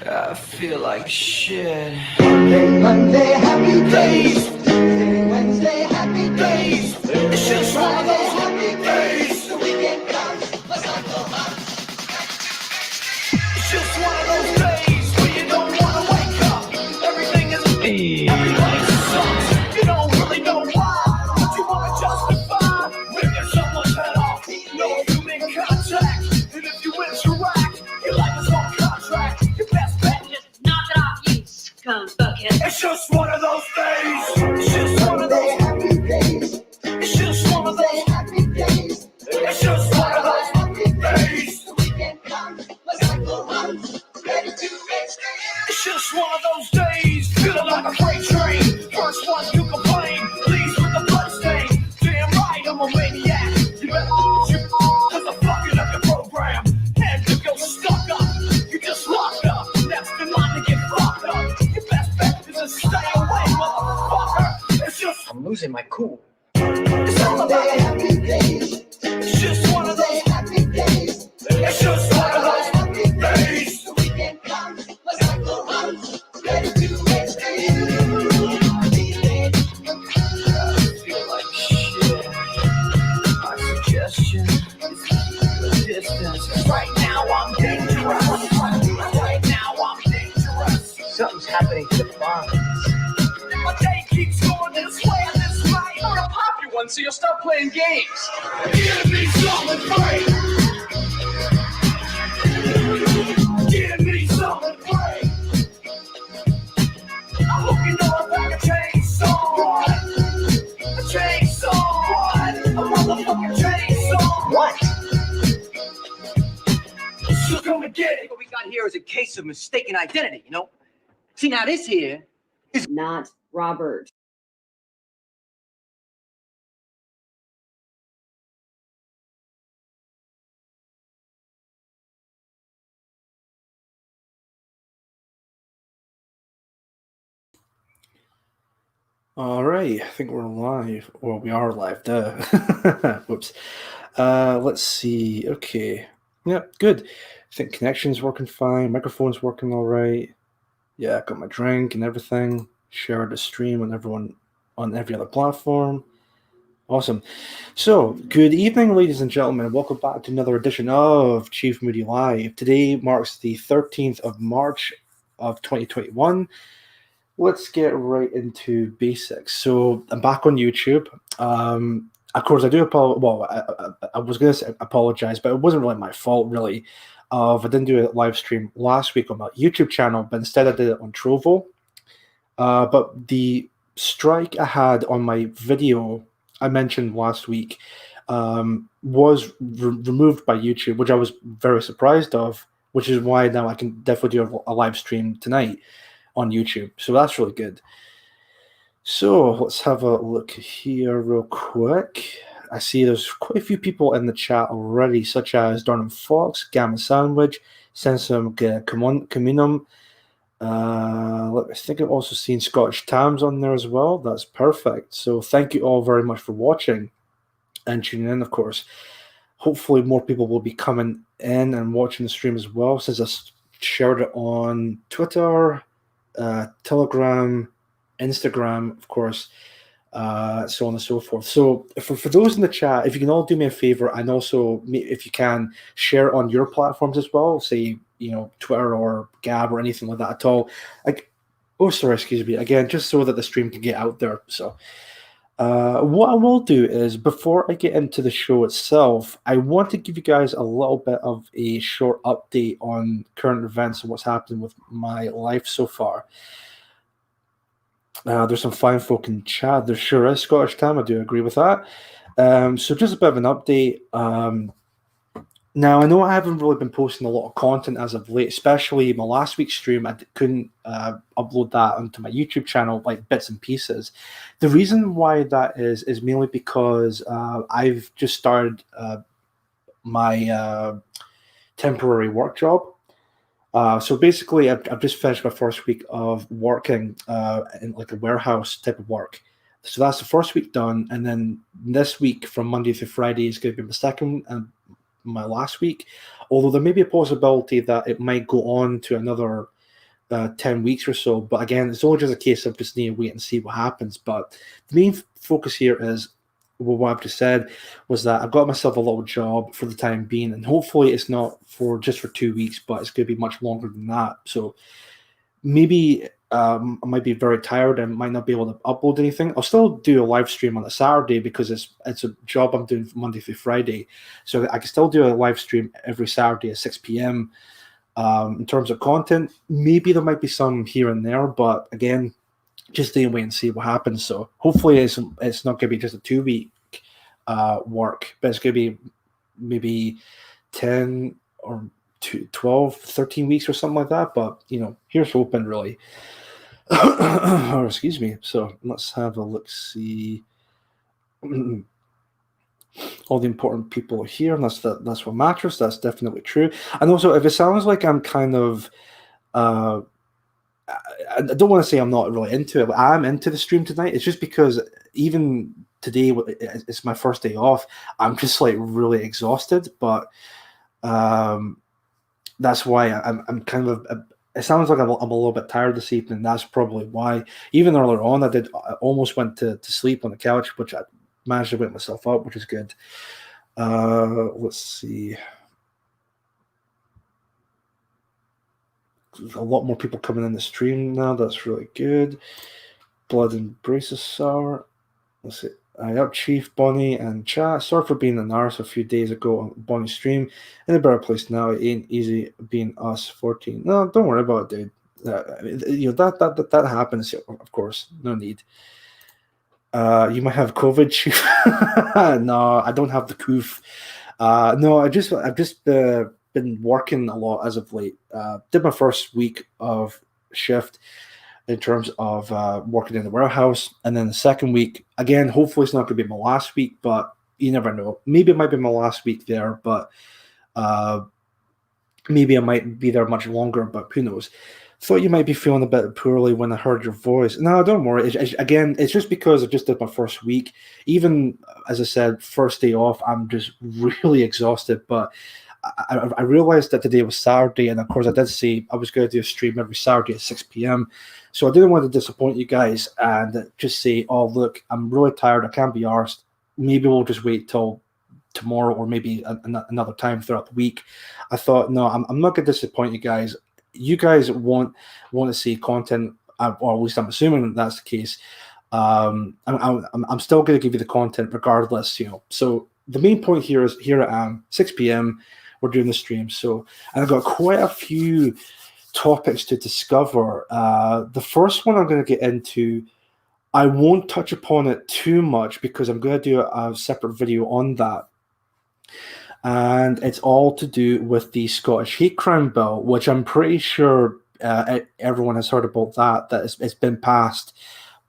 I feel like shit. Monday, happy days. Tuesday, Wednesday, happy days. It's just one of Friday, those happy days. The weekend comes, let's not go on. It's just one of those days where you don't wanna wake up. Everything is everybody sucks. You don't really know why, but you wanna justify ripping someone's head off. No human contact, and if you interact, your life is on contract. Your best bet is Knock it off, you scumbucket. it's just one of those days. It's just one of Monday, those. happy days. It's just one of Tuesday, those. happy days. It's just one of those Happy days. days. The weekend comes, let's not go on. Ready to extend. It's just one of those days, feeling like a freight train. First one to complain, please with the bloodstain. Damn right, I'm a maniac. You better shoot, cause I'm fucking up your program. And if you're stuck up, you just locked up. Next in line to get fucked up. Your best bet is to stay away, motherfucker. It's just, I'm losing my cool. it's all Monday, about, happy days. it's just one of those, Tuesday, happy days. it's just one of those Happy days. days. The weekend comes, let's not go on. Ready to extend. Feel like shit. My suggestion is keep the distance. Right now I'm dangerous. Right now I'm dangerous. Something's happening to the bonds. My day keeps going this way and this way. I'm gonna pop you one so you'll stop playing games. Give me something free. Give me something free. I'm looking over like a chainsaw. A chainsaw. A motherfucking chainsaw. What? So come and get it. What we got here is a case of mistaken identity, you know? See, now this here, Not Robert. All right, I think we're live. Well, we are live, duh. Whoops. Let's see. Okay. Yep, good. I think connection's working fine. Microphone's working all right. Yeah, I got my drink and everything. Shared the stream on everyone on every other platform. Awesome. So, good evening, ladies and gentlemen. Welcome back to another edition of Chief Moody Live. Today marks the 13th of March of 2021. Let's get right into basics. So I'm back on YouTube. Of course, I do apologize. Well, I was going to say apologize, but it wasn't really my fault, really. I didn't do a live stream last week on my YouTube channel, but instead I did it on Trovo. But the strike I had on my video I mentioned last week was removed by YouTube, which I was very surprised of, which is why now I can definitely do a live stream tonight on YouTube. So that's really good. So let's have a look here real quick. I see there's quite a few people in the chat already, such as Dornham Fox, Gamma Sandwich, Sensum Communum. I think I've also seen Scottish Tams on there as well. That's perfect. So thank you all very much for watching and tuning in, of course. Hopefully more people will be coming in and watching the stream as well, since I shared it on Twitter, Telegram, Instagram, of course, so on and so forth. So for those in the chat, if you can all do me a favor, and also if you can share on your platforms as well, say Twitter or Gab or anything like that at all. Excuse me, again, just so that the stream can get out there. So what I will do is, before I get into the show itself, I want to give you guys a little bit of a short update on current events and what's happened with my life so far. There's some fine folk in chat. There sure is, Scottish Time. I do agree with that. So just a bit of an update. Now, I know I haven't really been posting a lot of content as of late, especially my last week's stream. I couldn't upload that onto my YouTube channel, like bits and pieces. The reason why that is mainly because I've just started my temporary work job. So basically, I've just finished my first week of working in like a warehouse type of work. So that's the first week done, and then this week from Monday through Friday is going to be my second and my last week. Although there may be a possibility that it might go on to another 10 weeks or so. But again, it's only just a case of just need to wait and see what happens. But the main focus here is, well, what I've just said was that I've got myself a little job for the time being, and hopefully it's not for just for 2 weeks, but it's going to be much longer than that. So maybe I might be very tired and might not be able to upload anything. I'll still do a live stream on a Saturday because it's a job I'm doing Monday through Friday, so I can still do a live stream every Saturday at 6 p.m. In terms of content, maybe there might be some here and there, but again, just stay wait and see what happens. So hopefully it's not going to be just a 2 week work, but it's going to be maybe 10 or 12, 13 weeks or something like that. But here's hoping, really. Or excuse me. So let's have a look. See. All the important people are here, and that's what matters. That's definitely true. And also, if it sounds like I'm kind of I don't want to say I'm not really into it, but I'm into the stream tonight. It's just because even today, it's my first day off. I'm just like really exhausted, but that's why I'm kind of. It sounds like I'm a little bit tired this evening. That's probably why. Even earlier on, I almost went to sleep on the couch, which I managed to wake myself up, which is good. Let's see. There's a lot more people coming in the stream now. That's really good. Blood and Braces Sour. Let's see. I up Chief, Bonnie, and chat. Sorry for being an arse a few days ago on Bonnie's stream. In a better place now. It ain't easy being us 14. No, don't worry about it, dude. That happens. Of course, no need. You might have COVID, Chief. No, I don't have the coof. No, I've just been working a lot as of late. Did my first week of shift in terms of working in the warehouse, and then the second week, again, hopefully it's not going to be my last week, but you never know. Maybe it might be my last week there, but maybe I might be there much longer, but who knows. Thought you might be feeling a bit poorly when I heard your voice. No, don't worry. It's just because I just did my first week. Even, as I said, first day off, I'm just really exhausted, but I realized that today was Saturday, and of course I did say I was going to do a stream every Saturday at 6 p.m. So I didn't want to disappoint you guys and just say, oh, look, I'm really tired. I can't be arsed. Maybe we'll just wait till tomorrow or maybe another time throughout the week. I thought, no, I'm not going to disappoint you guys. You guys want to see content, or at least I'm assuming that's the case. I'm still going to give you the content regardless, So the main point here is here I am, 6 p.m. We're doing the stream. So, and I've got quite a few topics to discover. The first one I'm going to get into, I won't touch upon it too much because I'm going to do a separate video on that. And it's all to do with the Scottish hate crime bill, which I'm pretty sure everyone has heard about that it's been passed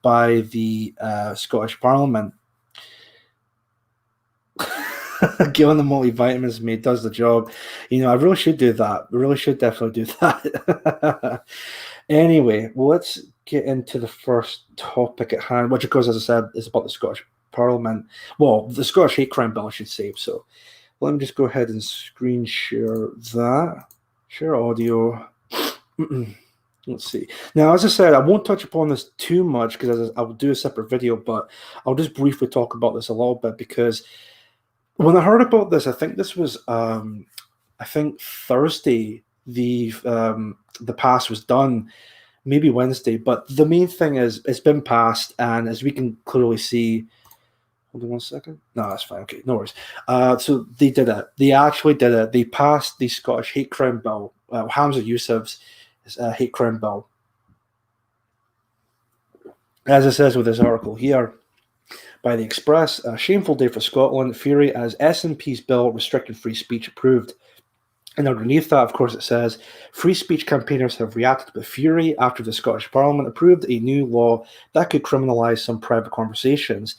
by the Scottish Parliament. Giving the multivitamins me does the job. I really should do that. I really should definitely do that. Anyway, let's get into the first topic at hand, which, of course, as I said, is about the Scottish Parliament. Well, the Scottish hate crime bill, I should say. So let me just go ahead and screen share that. Share audio. Let's see. Now, as I said, I won't touch upon this too much because I will do a separate video, but I'll just briefly talk about this a little bit because when I heard about this, I think this was, Thursday, the pass was done, maybe Wednesday, but the main thing is it's been passed, and as we can clearly see, hold on 1 second. No, that's fine. Okay, no worries. So they did it. They actually did it. They passed the Scottish hate crime bill, Hamza Yousaf's hate crime bill. As it says with this article here, by the Express, a shameful day for Scotland, fury as SNP's bill restricting free speech approved. And underneath that, of course, it says, free speech campaigners have reacted with fury after the Scottish Parliament approved a new law that could criminalise some private conversations,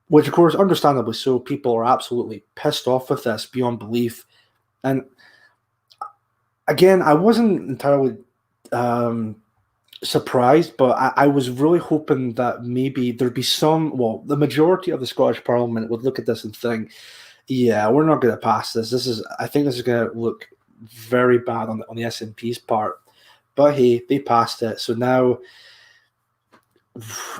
which, of course, understandably so, people are absolutely pissed off with this beyond belief. And again, I wasn't entirely surprised, but I was really hoping that maybe there'd be the majority of the Scottish Parliament would look at this and think, yeah, we're not going to pass this. I think this is going to look very bad on the SNP's part. But hey, they passed it. So now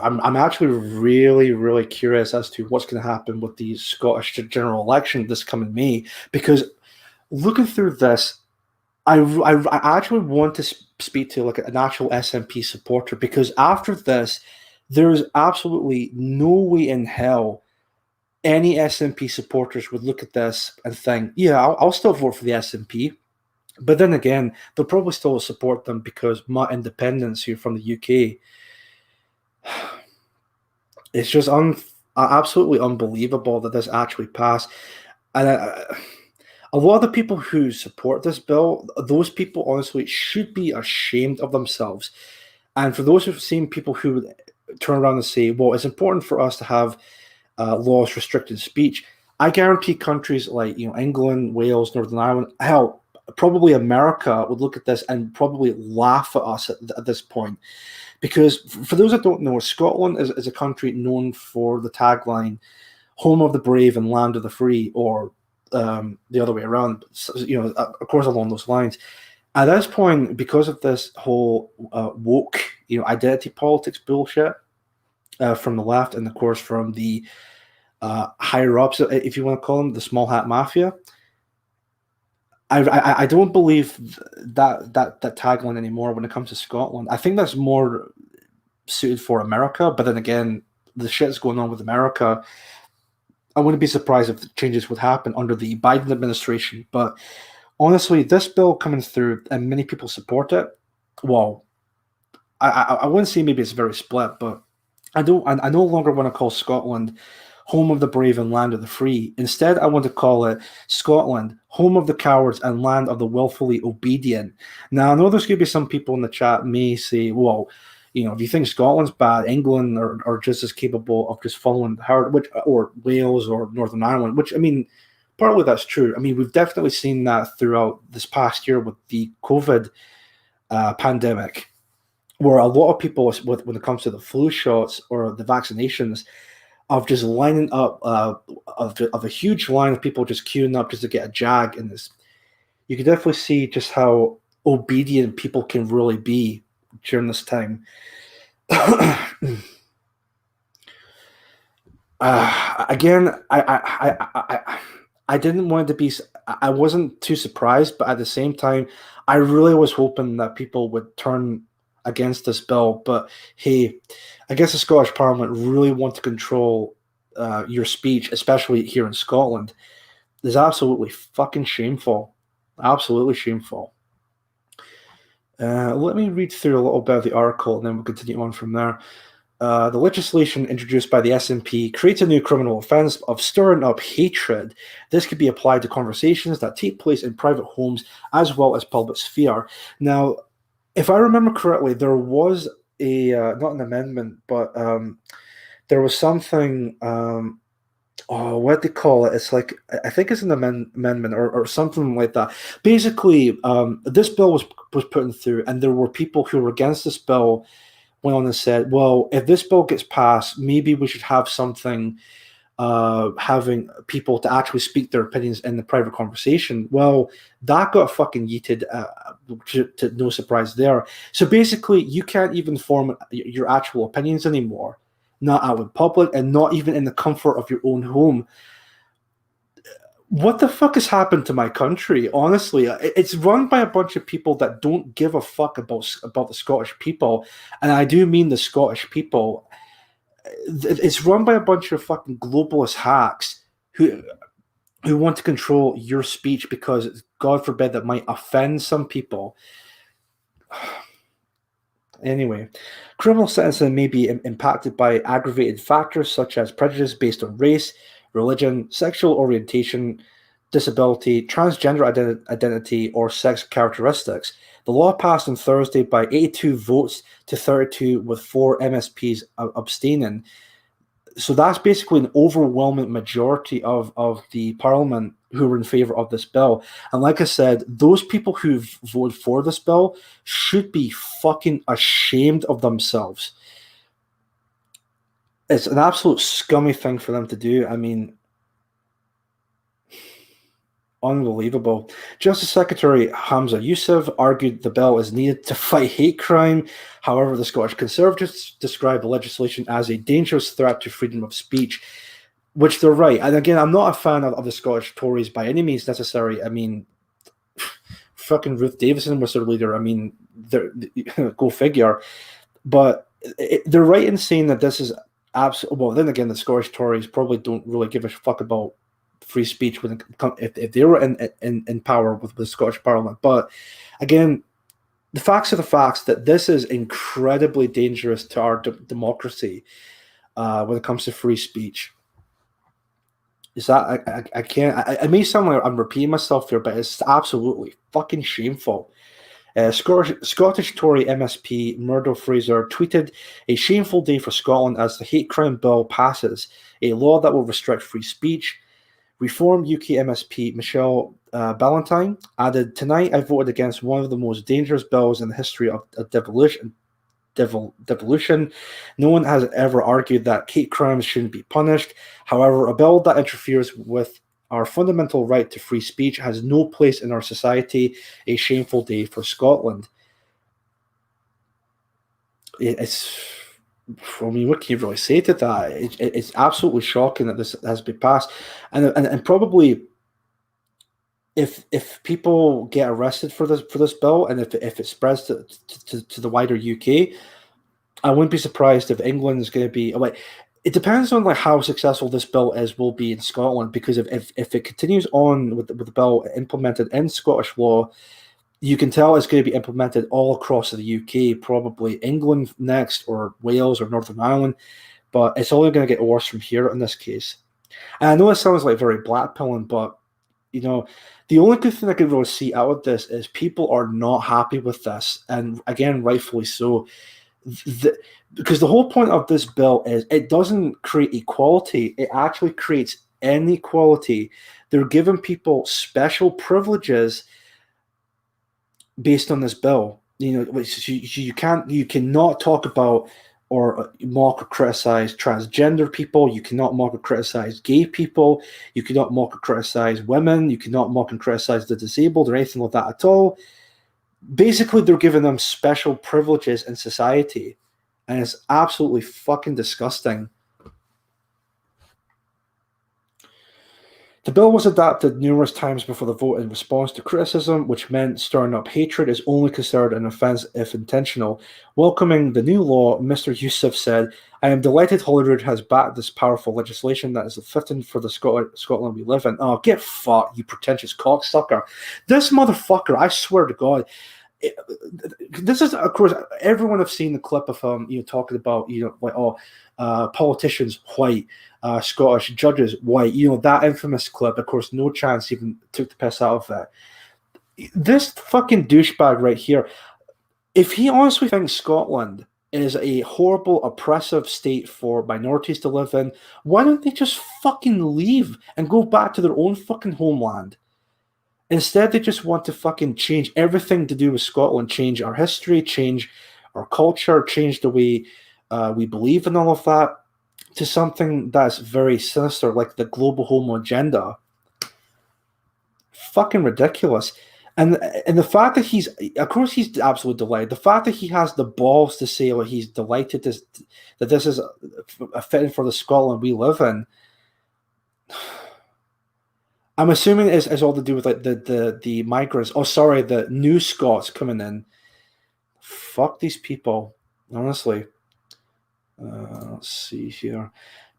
I'm actually really, really curious as to what's going to happen with the Scottish general election this coming May. Because looking through this, I actually want to speak to like an actual SNP supporter, because after this, there's absolutely no way in hell any SNP supporters would look at this and think, yeah, I'll still vote for the SNP. But then again, they'll probably still support them because my independents here from the UK, it's just absolutely unbelievable that this actually passed. And a lot of the people who support this bill, those people honestly should be ashamed of themselves. And for those who've seen people who turn around and say, well, it's important for us to have laws restricting speech, I guarantee countries like England, Wales, Northern Ireland, hell, probably America would look at this and probably laugh at us at this point. Because for those that don't know, Scotland is a country known for the tagline, home of the brave and land of the free, or the other way around, of course, along those lines. At this point, because of this whole woke, identity politics bullshit from the left, and of course from the higher ups, if you want to call them, the small hat mafia, I don't believe that tagline anymore when it comes to Scotland. I think that's more suited for America, but then again, the shit's going on with America. I wouldn't be surprised if changes would happen under the Biden administration. But honestly, this bill coming through and many people support it. Well, I wouldn't say maybe it's very split, but I no longer want to call Scotland home of the brave and land of the free. Instead, I want to call it Scotland, home of the cowards and land of the willfully obedient. Now, I know there's going to be some people in the chat may say, well, if you think Scotland's bad, England are just as capable of just following the herd, or Wales or Northern Ireland, which, I mean, partly that's true. I mean, we've definitely seen that throughout this past year with the COVID pandemic, where a lot of people, when it comes to the flu shots or the vaccinations, of just lining up of a huge line of people just queuing up just to get a jag in this. You can definitely see just how obedient people can really be during this time. Again, I didn't want it to be. I wasn't too surprised, but at the same time, I really was hoping that people would turn against this bill. But hey, I guess the Scottish Parliament really want to control your speech, especially here in Scotland. Is absolutely fucking shameful. Absolutely shameful. Let me read through a little bit of the article, and then we'll continue on from there. The legislation introduced by the SNP creates a new criminal offence of stirring up hatred. This could be applied to conversations that take place in private homes as well as public sphere. Now, if I remember correctly, there was a not an amendment, but there was something. What they call it? It's like, I think it's an amendment or something like that. Basically, this bill was put through, and there were people who were against this bill. Went on and said, "Well, if this bill gets passed, maybe we should have something." Having people to actually speak their opinions in the private conversation. Well, that got fucking yeeted, to no surprise there. So basically, you can't even form your actual opinions anymore, not out in public and not even in the comfort of your own home. What the fuck has happened to my country? Honestly, it's run by a bunch of people that don't give a fuck about the Scottish people, and I do mean the Scottish people. It's run by a bunch of fucking globalist hacks who want to control your speech because, God forbid, that might offend some people. Anyway, criminal sentencing may be impacted by aggravated factors such as prejudice based on race, religion, sexual orientation, disability, transgender identity, or sex characteristics. The law passed on Thursday by 82 votes to 32, with 4 MSPs abstaining. So that's basically an overwhelming majority of the parliament who were in favor of this bill. And like I said, those people who voted for this bill should be fucking ashamed of themselves. It's an absolute scummy thing for them to do. I mean, Unbelievable. Justice Secretary Hamza Youssef argued the bill is needed to fight hate crime. However, the Scottish Conservatives described the legislation as a dangerous threat to freedom of speech, which they're right. And again, I'm not a fan of the Scottish Tories by any means necessary. I mean, fucking Ruth Davidson was their leader. I mean, go figure. But they're right in saying that this is absolutely. Well, then again, the Scottish Tories probably don't really give a fuck about free speech when if they were in power with the Scottish Parliament. But again, the facts are the facts that this is incredibly dangerous to our democracy when it comes to free speech. Is that I can't? I may sound like I'm repeating myself here, but it's absolutely fucking shameful. Scottish Tory MSP Murdo Fraser tweeted, "A shameful day for Scotland as the hate crime bill passes, a law that will restrict free speech." Reformed UK MSP Michelle Ballantyne added, "Tonight I voted against one of the most dangerous bills in the history of devolution. No one has ever argued that hate crimes shouldn't be punished. However, a bill that interferes with our fundamental right to free speech has no place in our society. A shameful day for Scotland." It's, I mean, what can you really say to that? It's absolutely shocking that this has been passed, and probably if people get arrested for this bill, and if it spreads to the wider UK, I wouldn't be surprised if England is going to be like. It depends on like how successful this bill will be in Scotland, because if it continues on with the bill implemented in Scottish law, you can tell it's going to be implemented all across the UK, probably England next, or Wales or Northern Ireland, but it's only going to get worse from here in this case. And I know it sounds like very blackpilling, but you know, the only good thing I could really see out of this is people are not happy with this, and again, rightfully so. Because the whole point of this bill is it doesn't create equality, it actually creates inequality. They're giving people special privileges based on this bill. You know, you cannot talk about or mock or criticize transgender people. You cannot mock or criticize gay people. You cannot mock or criticize women. You cannot mock and criticize the disabled or anything like that at all. Basically, they're giving them special privileges in society, and it's absolutely fucking disgusting. The bill was adapted numerous times before the vote in response to criticism, which meant stirring up hatred is only considered an offence if intentional. Welcoming the new law, Mr. Youssef said, "I am delighted Holyrood has backed this powerful legislation that is fitting for the Scotland we live in." Oh, get fucked, you pretentious cocksucker. This motherfucker, I swear to God. This is, of course, everyone have seen the clip of him, talking about, politicians white, Scottish judges white, that infamous clip. Of course, no chance even took the piss out of that. This fucking douchebag right here, if he honestly thinks Scotland is a horrible, oppressive state for minorities to live in, why don't they just fucking leave and go back to their own fucking homeland? Instead, they just want to fucking change everything to do with Scotland, change our history, change our culture, change the way we believe in all of that to something that's very sinister, like the global homo agenda. Fucking ridiculous. And the fact that he's, of course, he's absolutely delighted. The fact that he has the balls to say, like, he's delighted that this is a fitting for the Scotland we live in. I'm assuming it's all to do with like the migrants. Oh, sorry, the new Scots coming in. Fuck these people, honestly. Let's see here.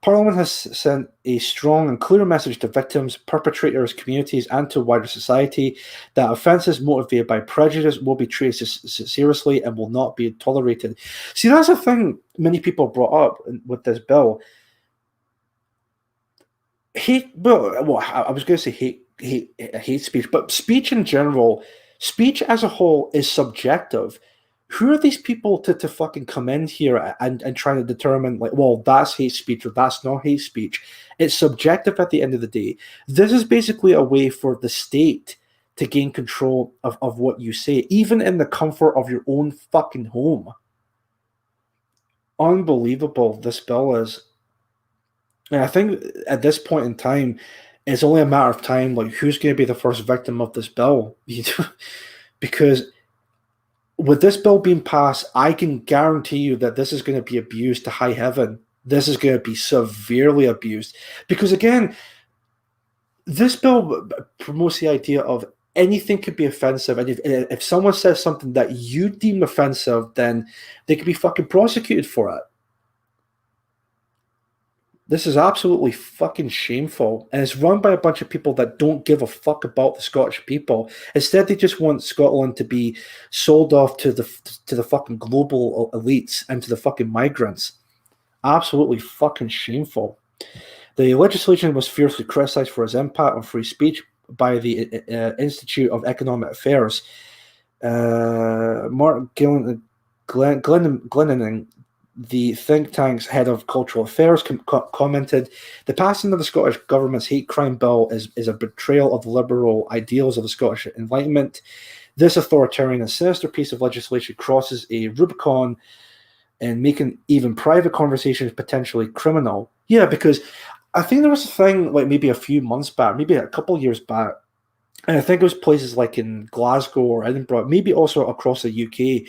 Parliament has sent a strong and clear message to victims, perpetrators, communities, and to wider society that offences motivated by prejudice will be treated seriously and will not be tolerated. See, that's the thing many people brought up with this bill. I was going to say hate speech, but speech in general, speech as a whole is subjective. Who are these people to fucking come in here and try to determine, like, well, that's hate speech or that's not hate speech? It's subjective at the end of the day. This is basically a way for the state to gain control of what you say, even in the comfort of your own fucking home. Unbelievable, this bill is. And I think at this point in time, it's only a matter of time. Like, who's going to be the first victim of this bill? Because with this bill being passed, I can guarantee you that this is going to be abused to high heaven. This is going to be severely abused. Because again, this bill promotes the idea of anything could be offensive. And if someone says something that you deem offensive, then they could be fucking prosecuted for it. This is absolutely fucking shameful, and it's run by a bunch of people that don't give a fuck about the Scottish people. Instead, they just want Scotland to be sold off to the fucking global elites and to the fucking migrants. Absolutely fucking shameful. The legislation was fiercely criticised for its impact on free speech by the Institute of Economic Affairs. Mark Glennon, the think tank's head of cultural affairs, commented, "The passing of the Scottish government's hate crime bill is a betrayal of the liberal ideals of the Scottish Enlightenment. This authoritarian and sinister piece of legislation crosses a Rubicon in making even private conversations potentially criminal." Yeah, because I think there was a thing like maybe a few months back, maybe a couple of years back, and I think it was places like in Glasgow or Edinburgh, maybe also across the UK,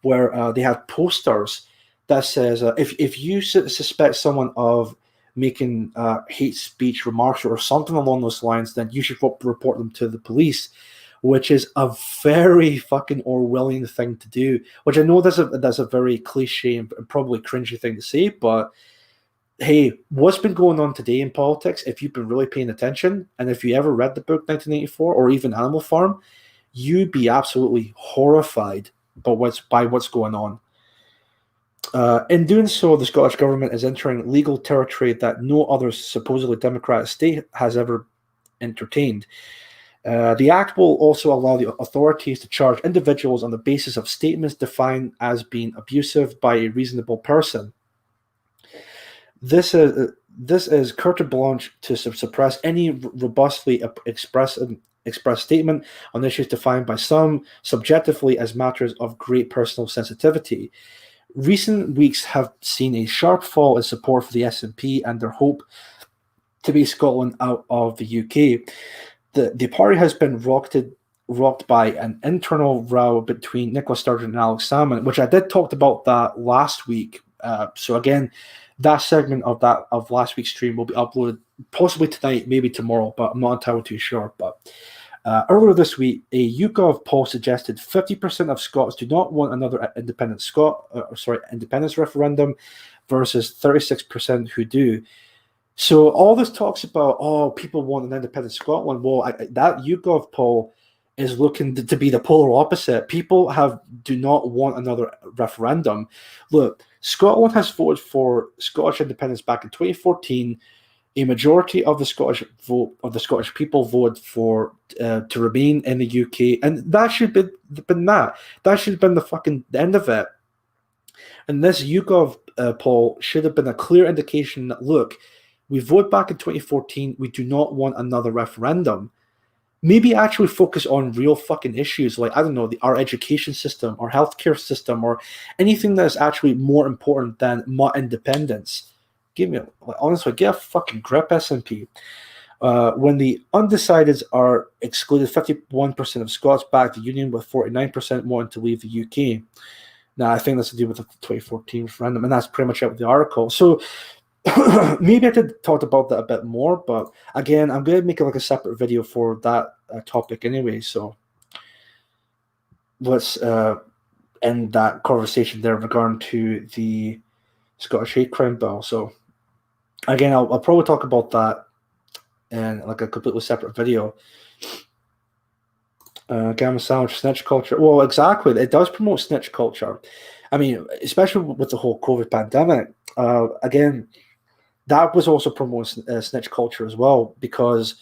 where they had posters that says if you suspect someone of making hate speech remarks or something along those lines, then you should report them to the police, which is a very fucking Orwellian thing to do. Which I know that's a very cliche and probably cringy thing to say, but hey, what's been going on today in politics, if you've been really paying attention, and if you ever read the book 1984 or even Animal Farm, you'd be absolutely horrified by what's going on. In doing so, the Scottish government is entering legal territory that no other supposedly democratic state has ever entertained. The Act will also allow the authorities to charge individuals on the basis of statements defined as being abusive by a reasonable person. This is carte blanche to suppress any robustly expressed statement on issues defined by some subjectively as matters of great personal sensitivity. Recent weeks have seen a sharp fall in support for the SNP and their hope to be Scotland out of the UK. The party has been rocked by an internal row between Nicola Sturgeon and Alex Salmond, which I did talk about that last week. So again, that segment of last week's stream will be uploaded possibly tonight, maybe tomorrow, but I'm not entirely too sure. But earlier this week, a YouGov poll suggested 50% of Scots do not want another independence referendum versus 36% who do. So all this talks about, people want an independent Scotland. Well, that YouGov poll is looking to be the polar opposite. People do not want another referendum. Look, Scotland has voted for Scottish independence back in 2014. A majority of the Scottish people voted for to remain in the UK, and that should have been that. That should have been the end of it. And this YouGov poll should have been a clear indication that, look, we voted back in 2014. We do not want another referendum. Maybe actually focus on real fucking issues like, I don't know, our education system, our healthcare system, or anything that is actually more important than independence. Honestly, get a fucking grip, SNP. When the undecideds are excluded, 51% of Scots back the Union, with 49% wanting to leave the UK. Now, I think that's to do with the 2014 referendum, and that's pretty much it with the article. So maybe I could talk about that a bit more, but again, I'm going to make a separate video for that topic anyway. So let's end that conversation there regarding to the Scottish hate crime bill. So again, I'll probably talk about that in a completely separate video. Gamma sandwich snitch culture. Well, exactly, it does promote snitch culture. I mean, especially with the whole COVID pandemic. Again, that was also promoting snitch culture as well, because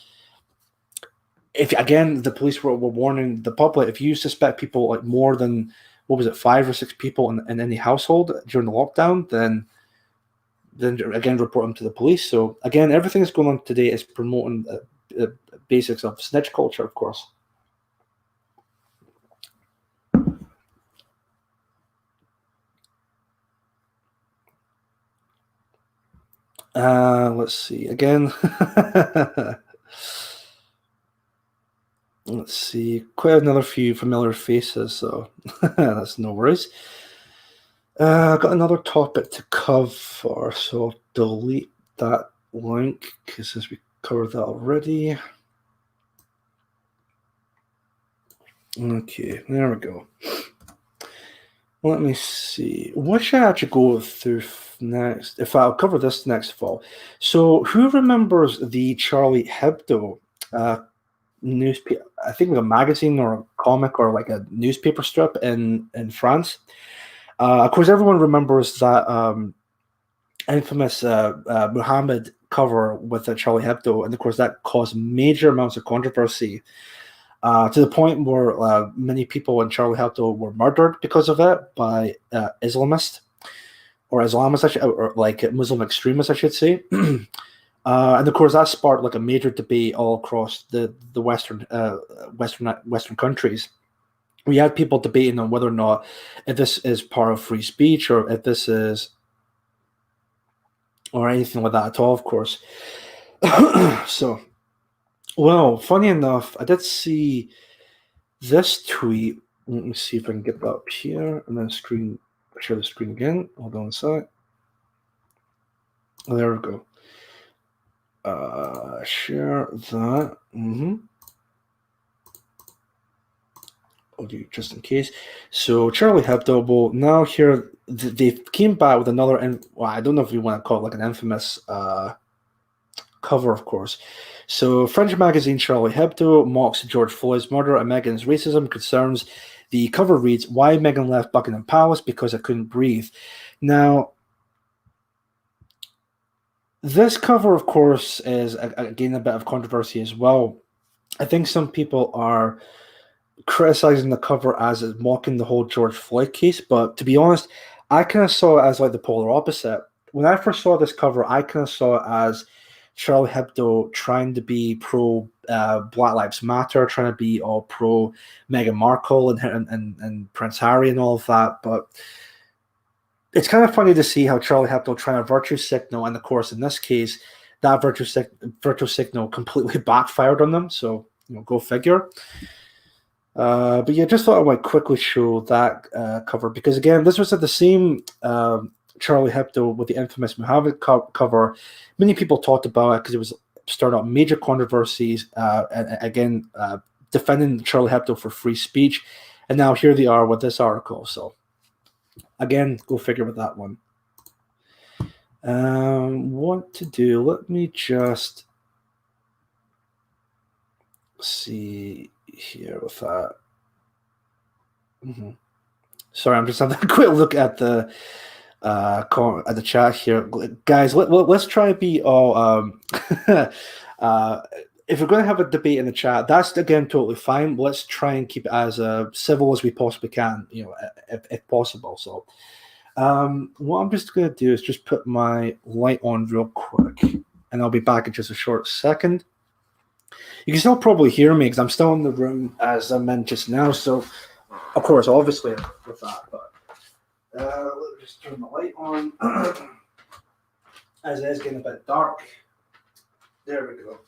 the police were warning the public, if you suspect people like more than, 5 or 6 people in any household during the lockdown, then again, report them to the police. So again, everything that's going on today is promoting the basics of snitch culture, of course. Let's see again. Let's see. Quite another few familiar faces, so that's no worries. Got another topic to cover, so I'll delete that link because since we covered that already. Okay, there we go. Let me see. What should I actually go through next? If I'll cover this next fall. So, who remembers the Charlie Hebdo newspaper? I think it was a magazine or a comic or like a newspaper strip in France. Of course, everyone remembers that infamous Muhammad cover with the Charlie Hebdo, and of course that caused major amounts of controversy. To the point where many people in Charlie Hebdo were murdered because of it by Islamists or like Muslim extremists, I should say. And of course, that sparked like a major debate all across the Western countries. We had people debating on whether or not if this is part of free speech or if this is or anything like that at all. Of course. So, well, funny enough, I did see this tweet. Let me see if I can get that up here and then share the screen again. Hold on a sec. Oh, there we go. Share that. I'll do just in case. So Charlie Hebdo, well, now here they came back with another, and well, I don't know if you want to call it like an infamous cover, of course. So French magazine Charlie Hebdo mocks George Floyd's murder and Meghan's racism concerns. The cover reads, "Why Meghan left Buckingham Palace? Because I couldn't breathe." Now, this cover, of course, is again a bit of controversy as well. I think some people are criticizing the cover as it's mocking the whole George Floyd case, but to be honest, I kind of saw it as like the polar opposite. When I first saw this cover, I kind of saw it as Charlie Hebdo trying to be pro Black Lives Matter, trying to be all pro Meghan Markle and Prince Harry and all of that. But it's kind of funny to see how Charlie Hebdo trying to virtue signal, and of course, in this case, that virtue signal completely backfired on them. So go figure. But yeah, just thought I might quickly show that cover because again, this was at the same Charlie Hebdo with the infamous Muhammad cover. Many people talked about it because it was starting up major controversies. And again, defending Charlie Hebdo for free speech, and now here they are with this article. So again, go figure with that one. What to do? Let me just see here with that. Sorry, I'm just having a quick look at the chat here, guys. Let's try to be all. If we're going to have a debate in the chat, that's again totally fine. Let's try and keep it as civil as we possibly can, if possible. So, what I'm just going to do is just put my light on real quick, and I'll be back in just a short second. You can still probably hear me because I'm still in the room as I'm in just now. So, of course, obviously with that, but let me just turn the light on as it is getting a bit dark. There we go.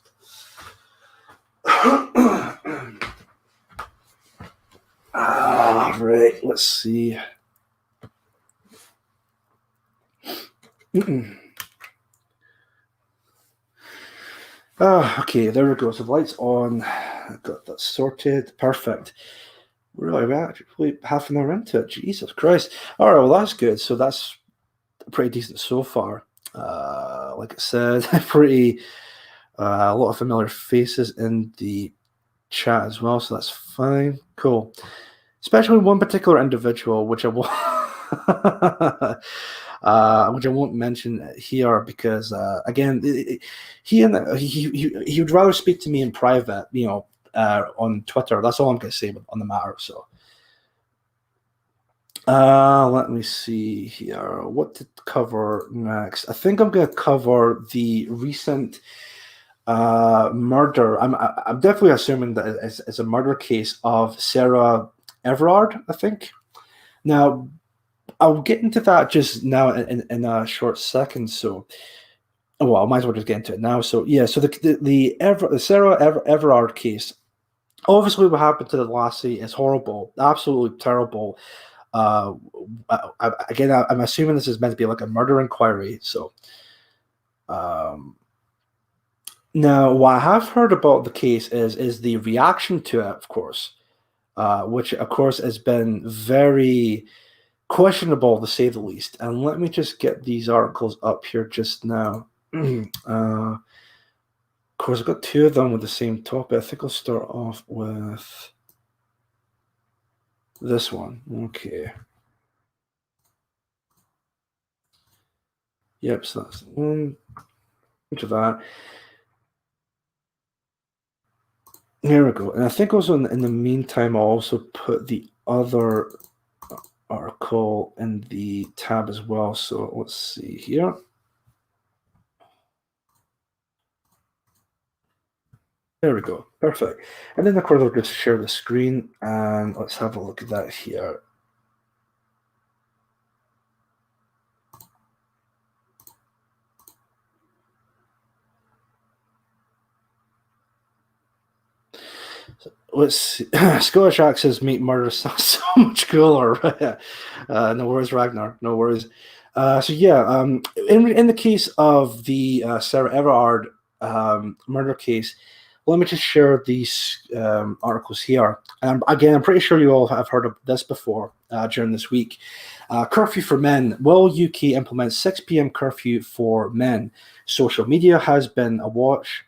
Right, let's see. Okay, there we go. So the light's on. I got that sorted. Perfect. We're actually half an hour into it. Jesus Christ. All right, well, that's good. So that's pretty decent so far. Like I said, a lot of familiar faces in the chat as well, so that's fine. Cool. Especially one particular individual, which I won't mention here because again, he would rather speak to me in private, on Twitter. That's all I'm going to say on the matter. So, let me see here. What to cover next? I think I'm going to cover the recent murder. I'm definitely assuming that it's a murder case of Sarah Everard, I think. Now, I'll get into that just now in a short second. So, well, I might as well just get into it now. So yeah, so the Sarah Everard case. Obviously, what happened to the lassie is horrible, absolutely terrible. Uh, Again, I'm assuming this is meant to be like a murder inquiry. So um, now, what I have heard about the case is the reaction to it, of course, which of course has been very questionable to say the least. And let me just get these articles up here just now. Of course, I've got two of them with the same topic. I think I'll start off with this one. Okay. Yep, so that's one. Which of that. Here we go. And I think also in the meantime, I'll also put the other article in the tab as well. So let's see here. There we go. Perfect. And then, of course, I'll just share the screen and let's have a look at that here. Let's see. Scottish accents make murder sound so much cooler. No worries, Ragnar. No worries. So yeah, in the case of the Sarah Everard murder case, let me just share these articles here. Again, I'm pretty sure you all have heard of this before during this week. Curfew for men. Will UK implement 6 p.m. curfew for men? Social media has been awash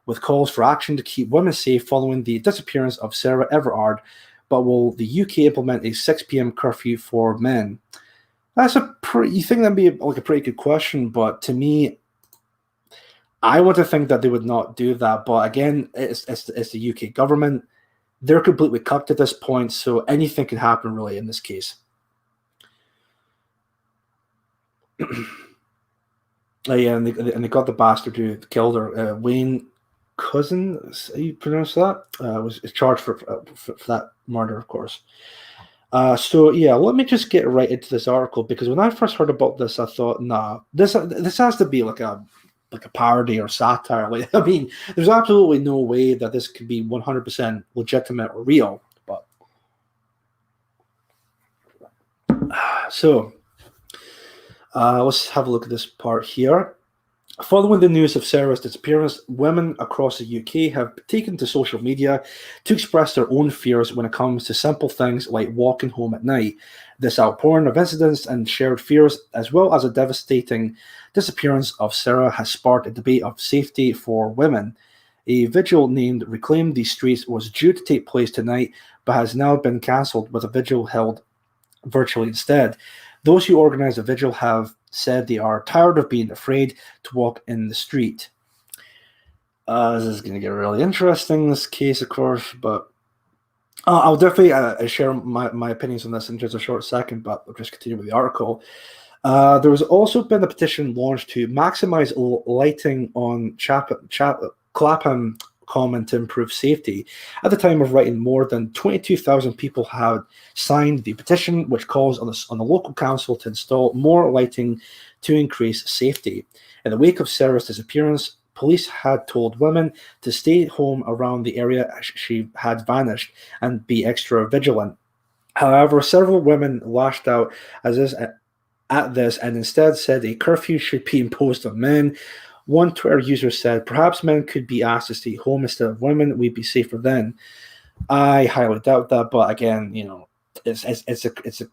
with calls for action to keep women safe following the disappearance of Sarah Everard. But will the UK implement a 6 p.m. curfew for men? That's a pretty. You think that'd be like a pretty good question, but to me, I want to think that they would not do that. But again, it's the UK government. They're completely cucked at this point, so anything can happen really in this case. Yeah, and they got the bastard who killed her, Wayne Cousin. How you pronounce that? Was charged for that murder, of course. So yeah, let me just get right into this article because when I first heard about this, I thought, nah, this has to be like a parody or satire. Like, I mean, there's absolutely no way that this could be 100% legitimate or real. But so let's have a look at this part here. Following the news of Sarah's disappearance, women across the UK have taken to social media to express their own fears when it comes to simple things like walking home at night. This outpouring of incidents and shared fears, as well as a devastating disappearance of Sarah, has sparked a debate of safety for women. A vigil named Reclaim These Streets was due to take place tonight, but has now been cancelled with a vigil held virtually instead. Those who organized the vigil have said they are tired of being afraid to walk in the street. This is going to get really interesting, this case, of course, but I'll definitely share my opinions on this in just a short second, but I'll just continue with the article. There has also been a petition launched to maximize lighting on Clapham Common to improve safety. At the time of writing, more than 22,000 people had signed the petition, which calls on the local council to install more lighting to increase safety. In the wake of Sarah's disappearance, police had told women to stay home around the area she had vanished and be extra vigilant. However, several women lashed out at this and instead said a curfew should be imposed on men. One Twitter user said, "Perhaps men could be asked to stay home instead of women. We'd be safer then." I highly doubt that, but again, it's a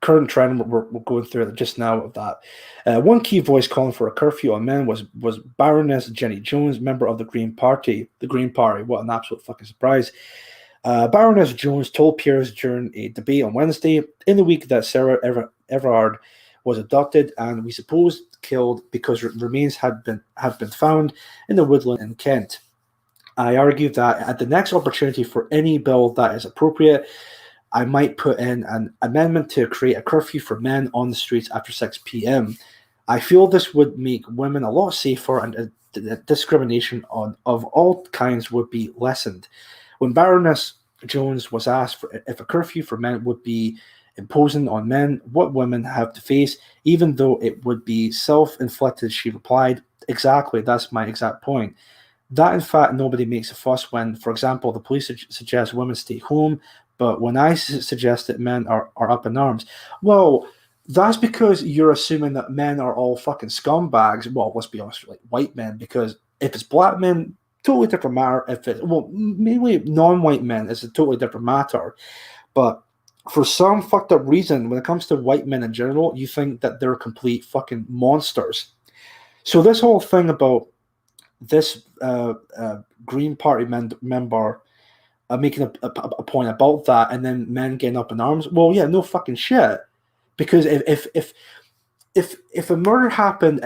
current trend we're going through just now of that. One key voice calling for a curfew on men was Baroness Jenny Jones, member of the Green Party. The Green Party, what an absolute fucking surprise. Baroness Jones told peers during a debate on Wednesday in the week that Sarah Everard was abducted and we suppose killed because remains have been found in the woodland in Kent. I argue that at the next opportunity for any bill that is appropriate, I might put in an amendment to create a curfew for men on the streets after 6 p.m. I feel this would make women a lot safer and discrimination of all kinds would be lessened. When Baroness Jones was asked if a curfew for men would be imposing on men what women have to face, even though it would be self-inflicted, she replied. Exactly, that's my exact point. That, in fact, nobody makes a fuss when, for example, the police suggest women stay home, but when I suggest that men are up in arms, well, that's because you're assuming that men are all fucking scumbags. Well, let's be honest, like white men, because if it's black men, totally different matter. If it, well, mainly non-white men, it's a totally different matter. But for some fucked up reason, when it comes to white men in general, you think that they're complete fucking monsters. So this whole thing about this Green Party member making a point about that, and then men getting up in arms. Well, yeah, no fucking shit. Because if a murder happened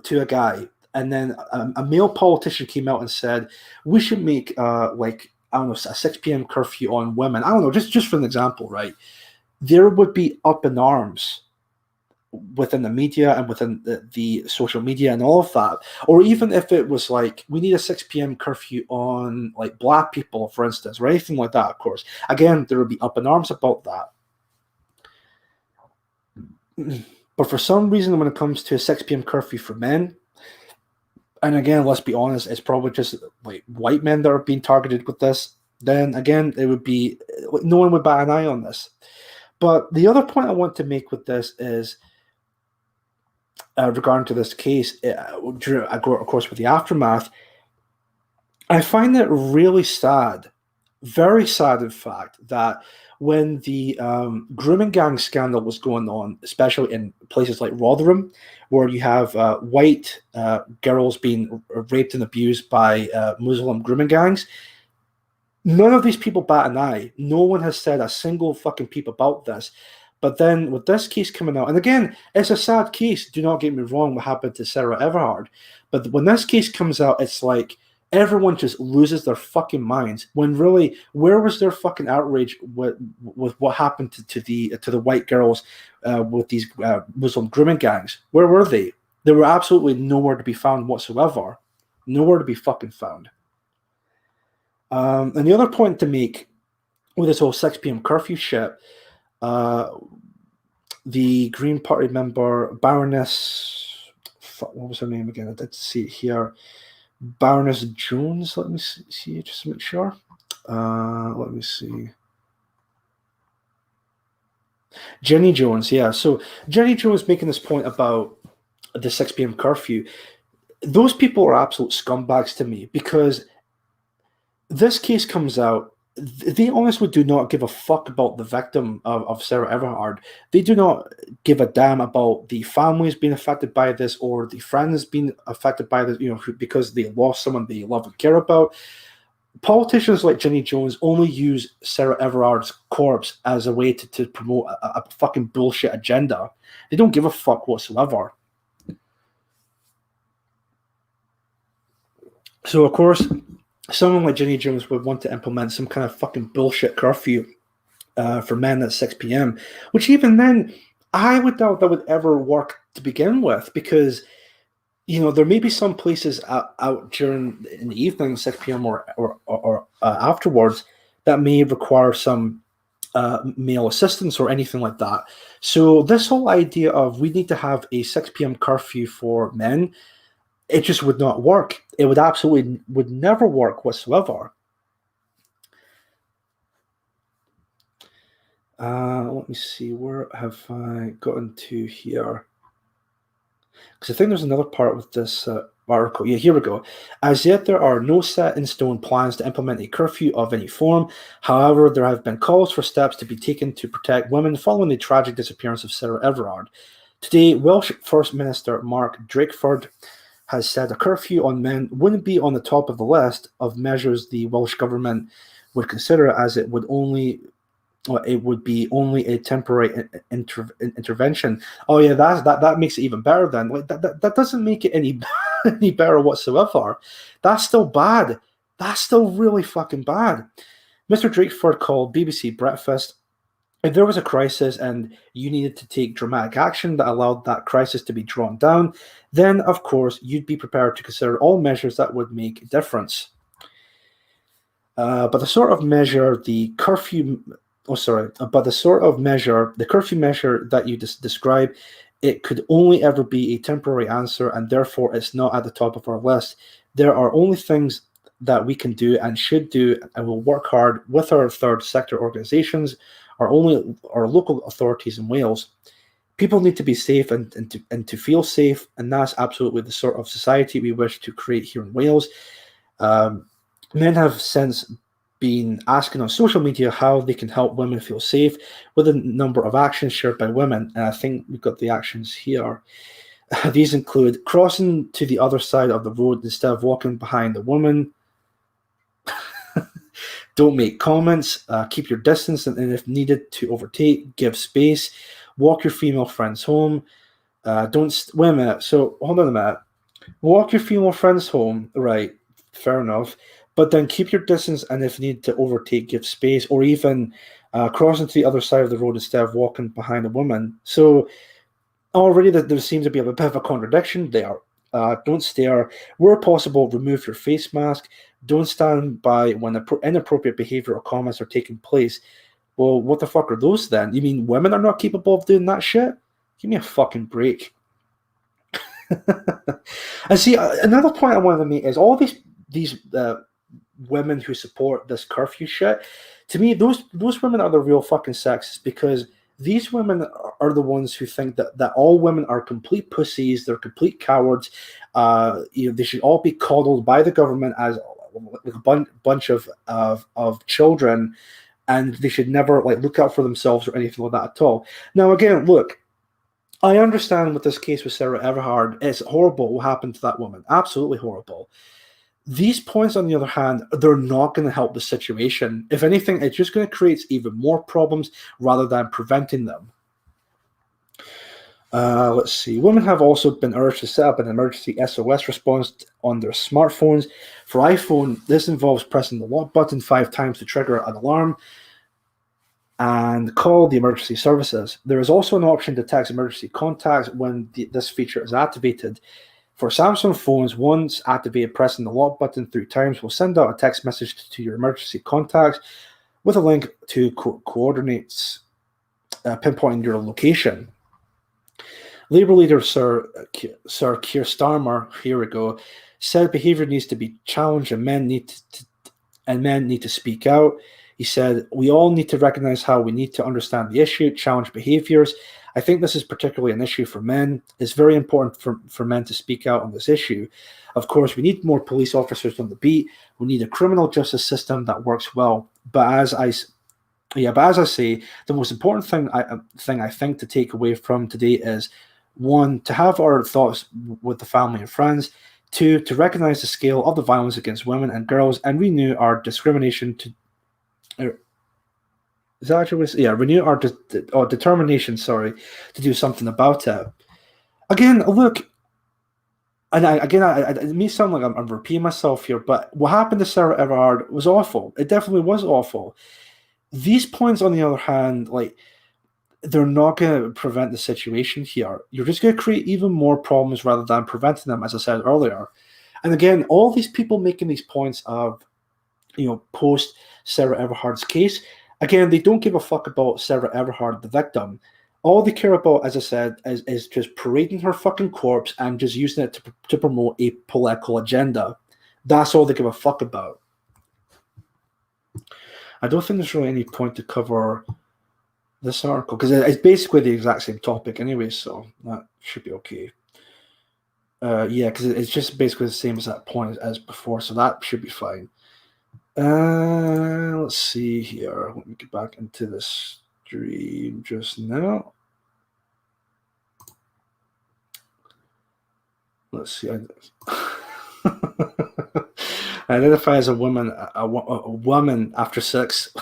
to a guy, and then a male politician came out and said we should make like, I don't know, a 6 p.m. curfew on women. I don't know, just for an example, right? There would be up in arms within the media and within the social media and all of that. Or even if it was like, we need a 6 p.m. curfew on like black people, for instance, or anything like that, of course. Again, there would be up in arms about that. But for some reason, when it comes to a 6 p.m. curfew for men, and again, let's be honest, it's probably just like white men that are being targeted with this, then again, it would be, no one would bat an eye on this. But the other point I want to make with this is, regarding to this case, of course, with the aftermath, I find it really sad, very sad, in fact, that when the grooming gang scandal was going on, especially in places like Rotherham, where you have white girls being raped and abused by Muslim grooming gangs, none of these people bat an eye. No one has said a single fucking peep about this. But then with this case coming out, and again, it's a sad case, do not get me wrong, what happened to Sarah Everard. But when this case comes out, it's like everyone just loses their fucking minds. When really, where was their fucking outrage with what happened to the white girls with these Muslim grooming gangs? Where were they? They were absolutely nowhere to be found whatsoever. Nowhere to be fucking found. And the other point to make with this whole 6 p.m. curfew shit, the Green Party member, Baroness, what was her name again? I did see it here. Baroness Jones, let me see just to make sure. Let me see. Jenny Jones, yeah. So Jenny Jones making this point about the 6 p.m. curfew. Those people are absolute scumbags to me, because this case comes out, they honestly do not give a fuck about the victim of Sarah Everard. They do not give a damn about the families being affected by this, or the friends being affected by this, because they lost someone they love and care about. Politicians like Jenny Jones only use Sarah Everard's corpse as a way to promote a fucking bullshit agenda. They don't give a fuck whatsoever. So, of course, someone like Jenny Jones would want to implement some kind of fucking bullshit curfew for men at 6 p.m., which even then, I would doubt that would ever work to begin with, because, there may be some places out during in the evening, 6 p.m. or afterwards, that may require some male assistance or anything like that. So this whole idea of we need to have a 6 p.m. curfew for men, it just would not work. It would absolutely would never work whatsoever. Let me see, where have I gotten to here? Because I think there's another part with this article. Yeah, here we go. As yet, there are no set-in-stone plans to implement a curfew of any form. However, there have been calls for steps to be taken to protect women following the tragic disappearance of Sarah Everard. Today, Welsh First Minister Mark Drakeford has said a curfew on men wouldn't be on the top of the list of measures the Welsh government would consider, as it would be only a temporary intervention. Oh yeah, that makes it even better then. Like that doesn't make it any any better whatsoever. That's still bad. That's still really fucking bad. Mr. Drakeford called BBC Breakfast. If there was a crisis and you needed to take dramatic action that allowed that crisis to be drawn down, then, of course, you'd be prepared to consider all measures that would make a difference. But the sort of measure the curfew but the sort of measure, the curfew measure that you describe, it could only ever be a temporary answer, and therefore it's not at the top of our list. There are only things that we can do and should do, and we'll work hard with our third sector organisations, our local authorities in Wales. People need to be safe and to feel safe, and that's absolutely the sort of society we wish to create here in Wales. Men have since been asking on social media how they can help women feel safe, with a number of actions shared by women, and I think we've got the actions here. These include crossing to the other side of the road instead of walking behind the woman. Don't make comments, keep your distance, and if needed to overtake, give space. Walk your female friends home. Wait a minute. So hold on a minute. Walk your female friends home. Right. Fair enough. But then keep your distance, and if needed to overtake, give space, or even crossing to the other side of the road instead of walking behind a woman. So already there seems to be a bit of a contradiction there. Don't stare. Where possible, remove your face mask. Don't stand by when inappropriate behavior or comments are taking place. Well, what the fuck are those then? You mean women are not capable of doing that shit? Give me a fucking break. And see, another point I wanted to make is all these women who support this curfew shit. To me, those women are the real fucking sexists, because these women are the ones who think that all women are complete pussies, they're complete cowards. They should all be coddled by the government as like a bunch of children, and they should never look out for themselves or anything like that at all. Now, again, look, I understand with this case with Sarah Everhard, it's horrible what happened to that woman, absolutely horrible. These points, on the other hand, they're not going to help the situation. If anything, it's just going to create even more problems rather than preventing them. Let's see. Women have also been urged to set up an emergency SOS response on their smartphones. For iPhone, this involves pressing the lock button 5 times to trigger an alarm and call the emergency services. There is also an option to text emergency contacts when this feature is activated. For Samsung phones, once activated, pressing the lock button 3 times will send out a text message to your emergency contacts with a link to coordinates pinpointing your location. Labour leader Sir Keir Starmer, here we go, said behaviour needs to be challenged and men need to speak out. He said, we all need to recognise how we need to understand the issue, challenge behaviours. I think this is particularly an issue for men. It's very important for men to speak out on this issue. Of course, we need more police officers on the beat. We need a criminal justice system that works well. But as I say, the most important thing I think to take away from today is, 1, to have our thoughts with the family and friends. 2, to recognise the scale of the violence against women and girls and renew our discrimination to. Is that actually what renew our determination, to do something about it. Again, look, and it may sound like I'm repeating myself here, but what happened to Sarah Everhard was awful. It definitely was awful. These points, on the other hand, they're not going to prevent the situation here. You're just going to create even more problems rather than preventing them, as I said earlier. And again, all these people making these points of, post Sarah Everhard's case, again, they don't give a fuck about Sarah Everhard, the victim. All they care about, as I said, is just parading her fucking corpse and just using it to promote a political agenda. That's all they give a fuck about. I don't think there's really any point to cover this article, because it's basically the exact same topic anyway, so that should be okay. Because it's just basically the same as that point as before, so that should be fine. Let's see here. Let me get back into the stream just now. Let's see. Identify as a woman, a woman after 6.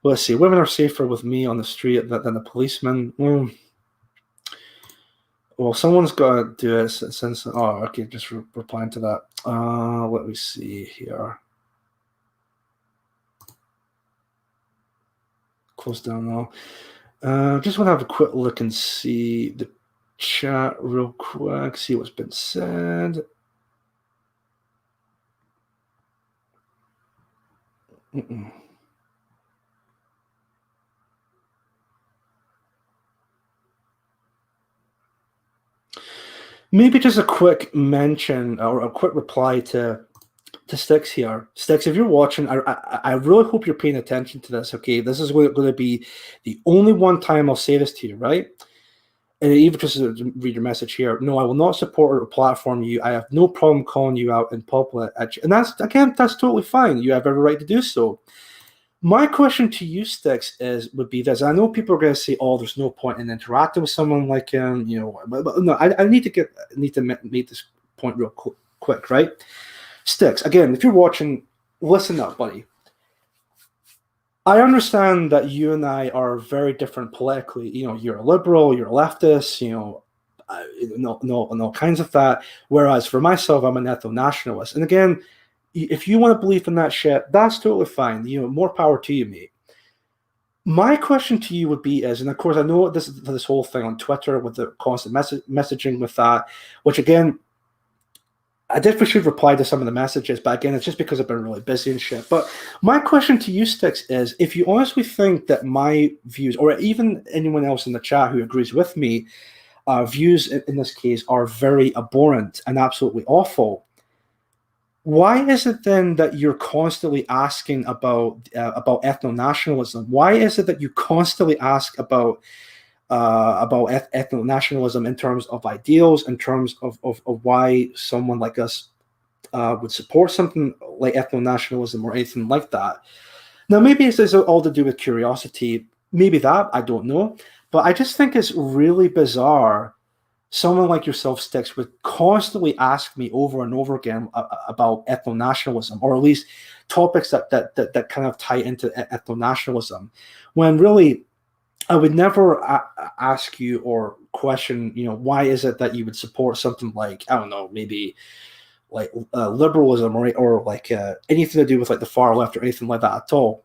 Let's see. Women are safer with me on the street than a policeman. Well, someone's got to do it since. Oh, okay. Just replying to that. Let me see here. Close down now. Just want to have a quick look and see the chat real quick. See what's been said. maybe just a quick mention or a quick reply to Sticks here. Sticks, if you're watching, I really hope you're paying attention to this. Okay, this is going to be the only one time I'll say this to you, right? And even just to read your message here. No, I will not support or platform you. I have no problem calling you out in public, and that's totally fine. You have every right to do so. My question to you, Sticks, would be this. I know people are going to say, "Oh, there's no point in interacting with someone like him," but no. I need to make this point real quick, right? Sticks, again, if you're watching, listen up, buddy. I understand that you and I are very different politically. You're a liberal, you're a leftist, no kinds of that. Whereas for myself, I'm an ethno-nationalist. And again, if you want to believe in that shit, that's totally fine. More power to you, mate. My question to you would be and of course, I know this whole thing on Twitter with the constant messaging with that, which again, I definitely should reply to some of the messages, but again, it's just because I've been really busy and shit. But my question to you, Sticks, is if you honestly think that my views, or even anyone else in the chat who agrees with me, views in this case are very abhorrent and absolutely awful, why is it then that you're constantly asking about ethno-nationalism? Why is it that you constantly ask about ethno-nationalism in terms of ideals, in terms of why someone like us would support something like ethno-nationalism or anything like that? Now, maybe it's all to do with curiosity. Maybe that, I don't know. But I just think it's really bizarre someone like yourself, Sticks, would constantly ask me over and over again about ethno-nationalism, or at least topics that kind of tie into ethno-nationalism, when really I would never ask you or question, why is it that you would support something like, I don't know, maybe like liberalism or like anything to do with like the far left or anything like that at all.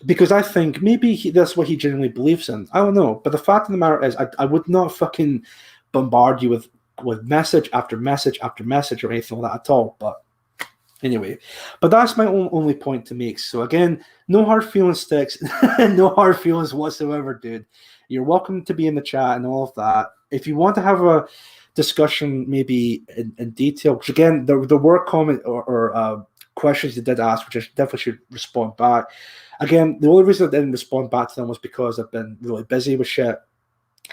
Because I think maybe that's what he genuinely believes in. I don't know. But the fact of the matter is, I would not fucking bombard you with message after message after message or anything like that at all. But anyway, but that's my only point to make. So again, no hard feelings, Sticks. No hard feelings whatsoever, dude. You're welcome to be in the chat and all of that. If you want to have a discussion maybe in detail, which again, there were comment or questions you did ask, which I definitely should respond back. Again, the only reason I didn't respond back to them was because I've been really busy with shit.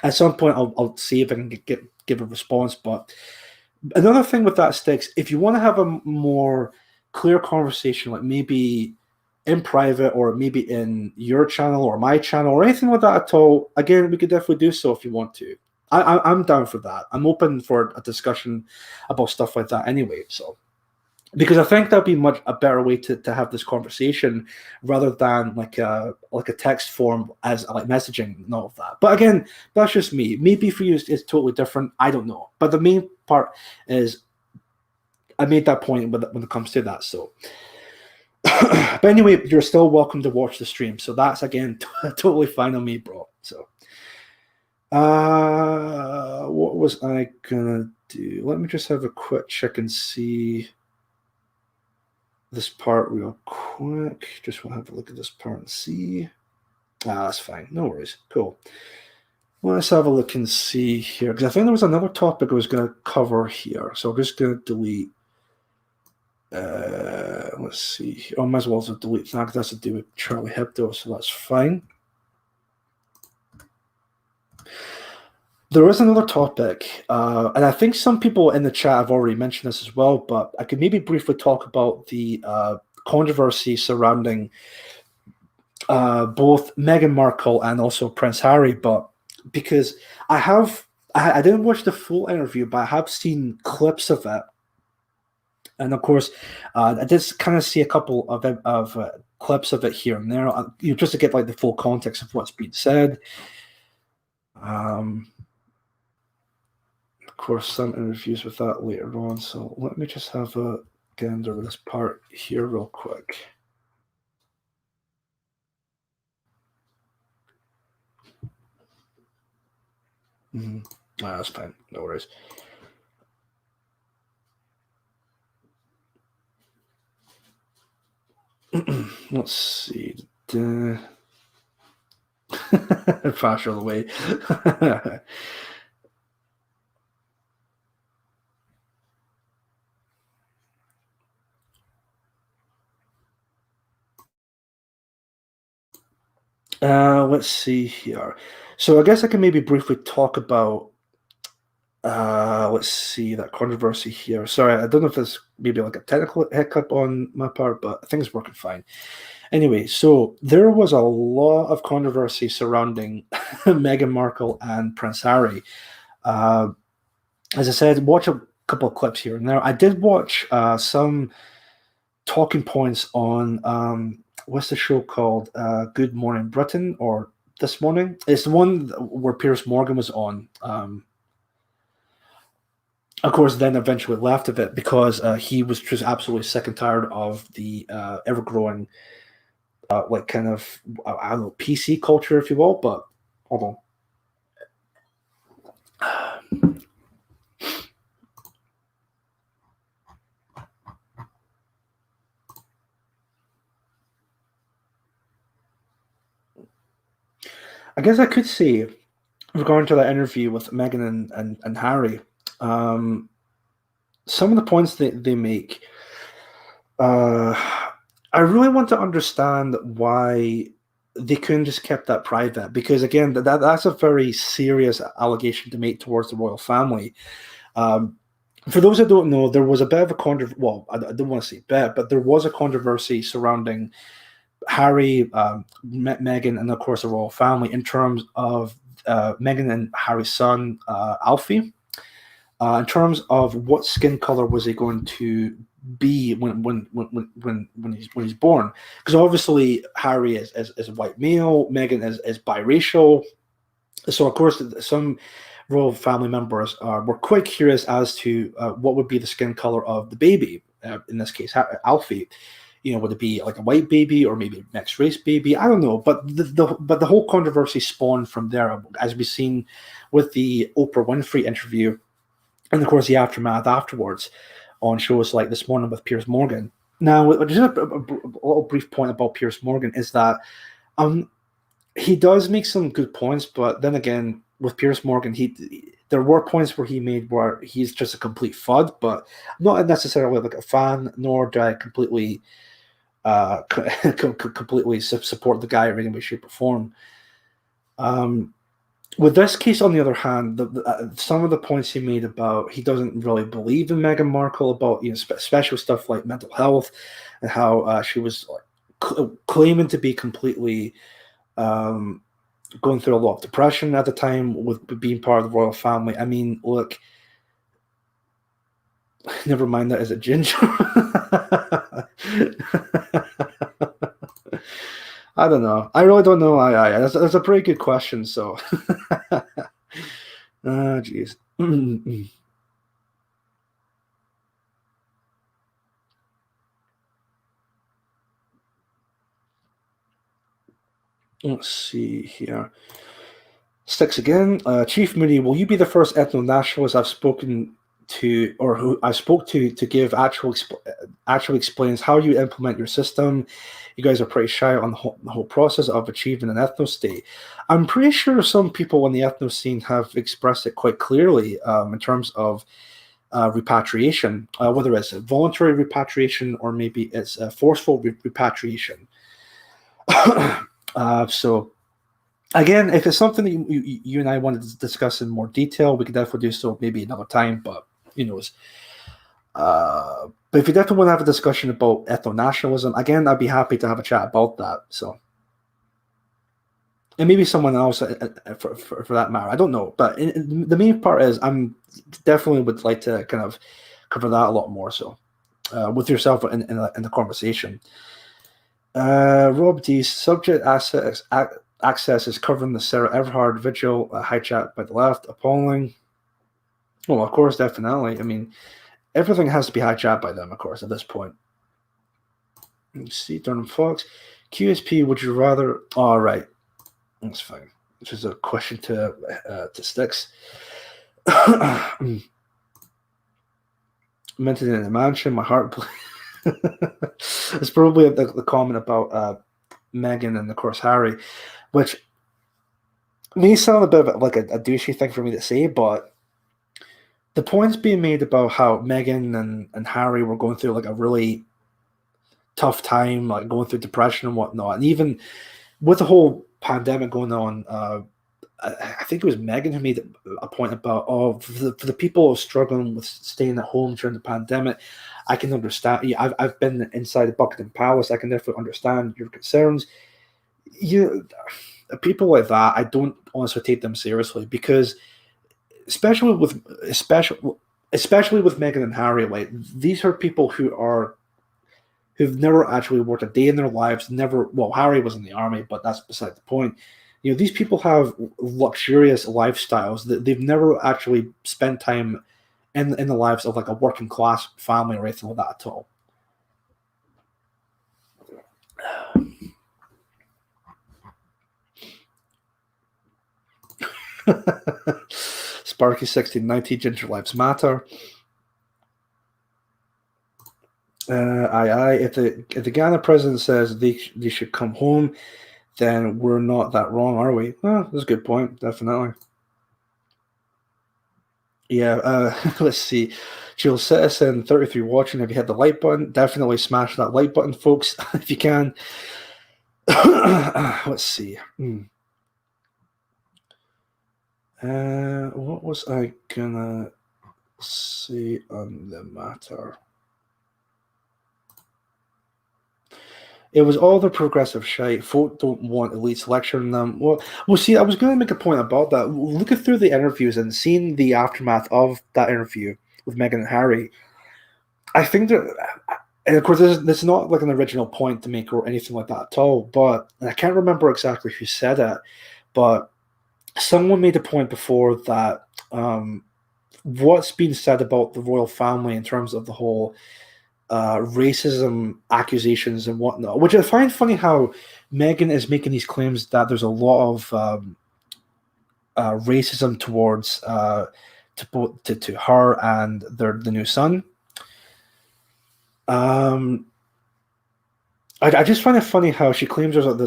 At some point, I'll see if I can give a response. But another thing with that, Sticks, if you want to have a more clear conversation, like maybe in private or maybe in your channel or my channel or anything like that at all, again, we could definitely do so if you want to. I'm down for that. I'm open for a discussion about stuff like that anyway. So, because I think that'd be a better way to have this conversation rather than like a text form as like messaging and all of that. But again, that's just me. Maybe for you it's totally different. I don't know. But the main part is I made that point when it comes to that. So, but anyway, you're still welcome to watch the stream. So that's again totally fine on me, bro. So, what was I gonna do? Let me just have a quick check and see this part real quick. Just want to have a look at this part and see. That's fine. No worries. Cool. Well, let's have a look and see here, because I think there was another topic I was going to cover here. So I'm just going to delete. Let's see. I might as well delete that because that's to do with Charlie Hebdo, so that's fine. There is another topic, and I think some people in the chat have already mentioned this as well, but I could maybe briefly talk about the controversy surrounding both Meghan Markle and also Prince Harry, but because I didn't watch the full interview, but I have seen clips of it. And of course, I did kind of see a couple of clips of it here and there, just to get like the full context of what's being said. Of course, some interviews with that later on. So let me just have a gander of this part here real quick. That's fine. No worries. Let's see. Faster the way. Let's see here. So I guess I can maybe briefly talk about let's see that controversy here. Sorry, I don't know if it's maybe like a technical hiccup on my part, but I think it's working fine. Anyway, so there was a lot of controversy surrounding Meghan Markle and Prince Harry. Uh, as I said, watch a couple of clips here. Now, I did watch some talking points on what's the show called? Good Morning Britain or This Morning? It's the one where Piers Morgan was on. Of course, then eventually left of it because he was just absolutely sick and tired of the ever growing, like kind of I don't know, PC culture, if you will. But hold on. I guess I could say, regarding to that interview with Meghan and Harry, um, some of the points that they make, uh, I really want to understand why they couldn't just kept that private. Because again, that's a very serious allegation to make towards the royal family. Um, for those that don't know, there was a bit of a controversy. Well, I don't want to say bit, but there was a controversy surrounding Harry, Meghan, and of course the royal family in terms of Meghan and Harry's son Alfie. In terms of what skin color was he going to be when he's born? Because obviously Harry is a white male, Meghan is biracial. So of course some royal family members were quite curious as to what would be the skin color of the baby. In this case, Alfie. Would it be like a white baby or maybe a mixed race baby? I don't know, but the whole controversy spawned from there, as we've seen with the Oprah Winfrey interview, and of course the aftermath afterwards on shows like This Morning with Piers Morgan. Now, just a little brief point about Piers Morgan is that he does make some good points, but then again, with Piers Morgan, there were points where he made where he's just a complete fud, but not necessarily like a fan, nor do I completely completely support the guy in any way, shape, or form. With this case, on the other hand, some of the points he made about he doesn't really believe in Meghan Markle about special stuff like mental health and how she was like, claiming to be completely going through a lot of depression at the time with being part of the royal family. I mean, look, never mind that as a ginger. I don't know. I really don't know. That's a pretty good question. So, jeez. Let's see here. Sticks again. Chief Moody, will you be the first ethno-nationalist I've spoken to, or who I spoke to give actually explains how you implement your system? You guys are pretty shy on the whole process of achieving an ethno state. I'm pretty sure some people in the ethno scene have expressed it quite clearly in terms of repatriation, whether it's a voluntary repatriation or maybe it's a forceful repatriation. So again, if it's something that you and I wanted to discuss in more detail, we could definitely do so maybe another time, but who knows. But if you definitely want to have a discussion about ethno-nationalism, again, I'd be happy to have a chat about that. So, and maybe someone else for that matter. I don't know. But the main part is I'm definitely would like to kind of cover that a lot more. So, with yourself in the conversation. Rob D, subject access is covering the Sarah Everhard vigil hijacked by the left. Appalling. Well, of course, definitely. I mean, everything has to be hijacked by them, of course, at this point. Let's see, Durham Fox. QSP, would you rather... All right. That's fine. This is a question to Sticks. Mentioned in the mansion, my heart... It's probably the comment about Meghan and, of course, Harry, which may sound a bit of like a douchey thing for me to say, but the points being made about how Meghan and Harry were going through like a really tough time, like going through depression and whatnot, and even with the whole pandemic going on, I think it was Megan who made a point about, for the people struggling with staying at home during the pandemic. I can understand. Yeah, I've been inside the Buckingham Palace. I can therefore understand your concerns. You people like that, I don't honestly take them seriously, because especially especially with Meghan and Harry, like, these are people who've never actually worked a day in their lives. Never. Well, Harry was in the army, but that's beside the point. These people have luxurious lifestyles that they've never actually spent time in the lives of like a working class family or anything like that at all. Sparky 1690, Ginger Lives Matter. Aye. If the Ghana president says they should come home, then we're not that wrong, are we? Well, that's a good point. Definitely. Yeah. Let's see. Jill Citizen 33 watching. Have you hit the like button? Definitely smash that like button, folks, if you can. Let's see. What was I gonna say on the matter? It was all the progressive shite. Folk don't want elites lecturing them. Well, see, I was going to make a point about that. Looking through the interviews and seeing the aftermath of that interview with Meghan and Harry, I think that, and of course, this is not like an original point to make or anything like that at all, but and I can't remember exactly who said it, but someone made a point before that what's been said about the royal family in terms of the whole racism accusations and whatnot, which I find funny how Meghan is making these claims that there's a lot of racism towards to her and the new son. I just find it funny how she claims there was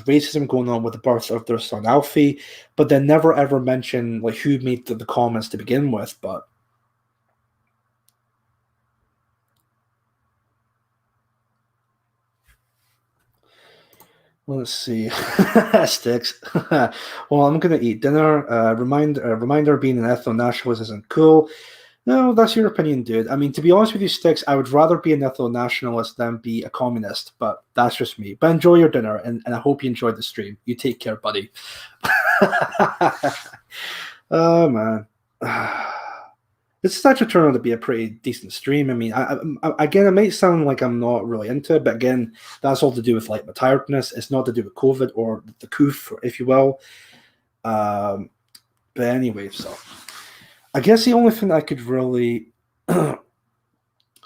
racism going on with the birth of their son Alfie, but then never ever mention like who made the comments to begin with. But let's see. Sticks. Well, I'm gonna eat dinner. Reminder being an ethno-nationalist isn't cool. No, that's your opinion, dude. I mean, to be honest with you, Sticks, I would rather be an ethno-nationalist than be a communist, but that's just me. But enjoy your dinner, and I hope you enjoyed the stream. You take care, buddy. Oh, man. This actually turned out to be a pretty decent stream. I mean, again, it might sound like I'm not really into it, but again, that's all to do with like my tiredness. It's not to do with COVID or the coof, if you will. But anyway, so I guess the only thing I could really,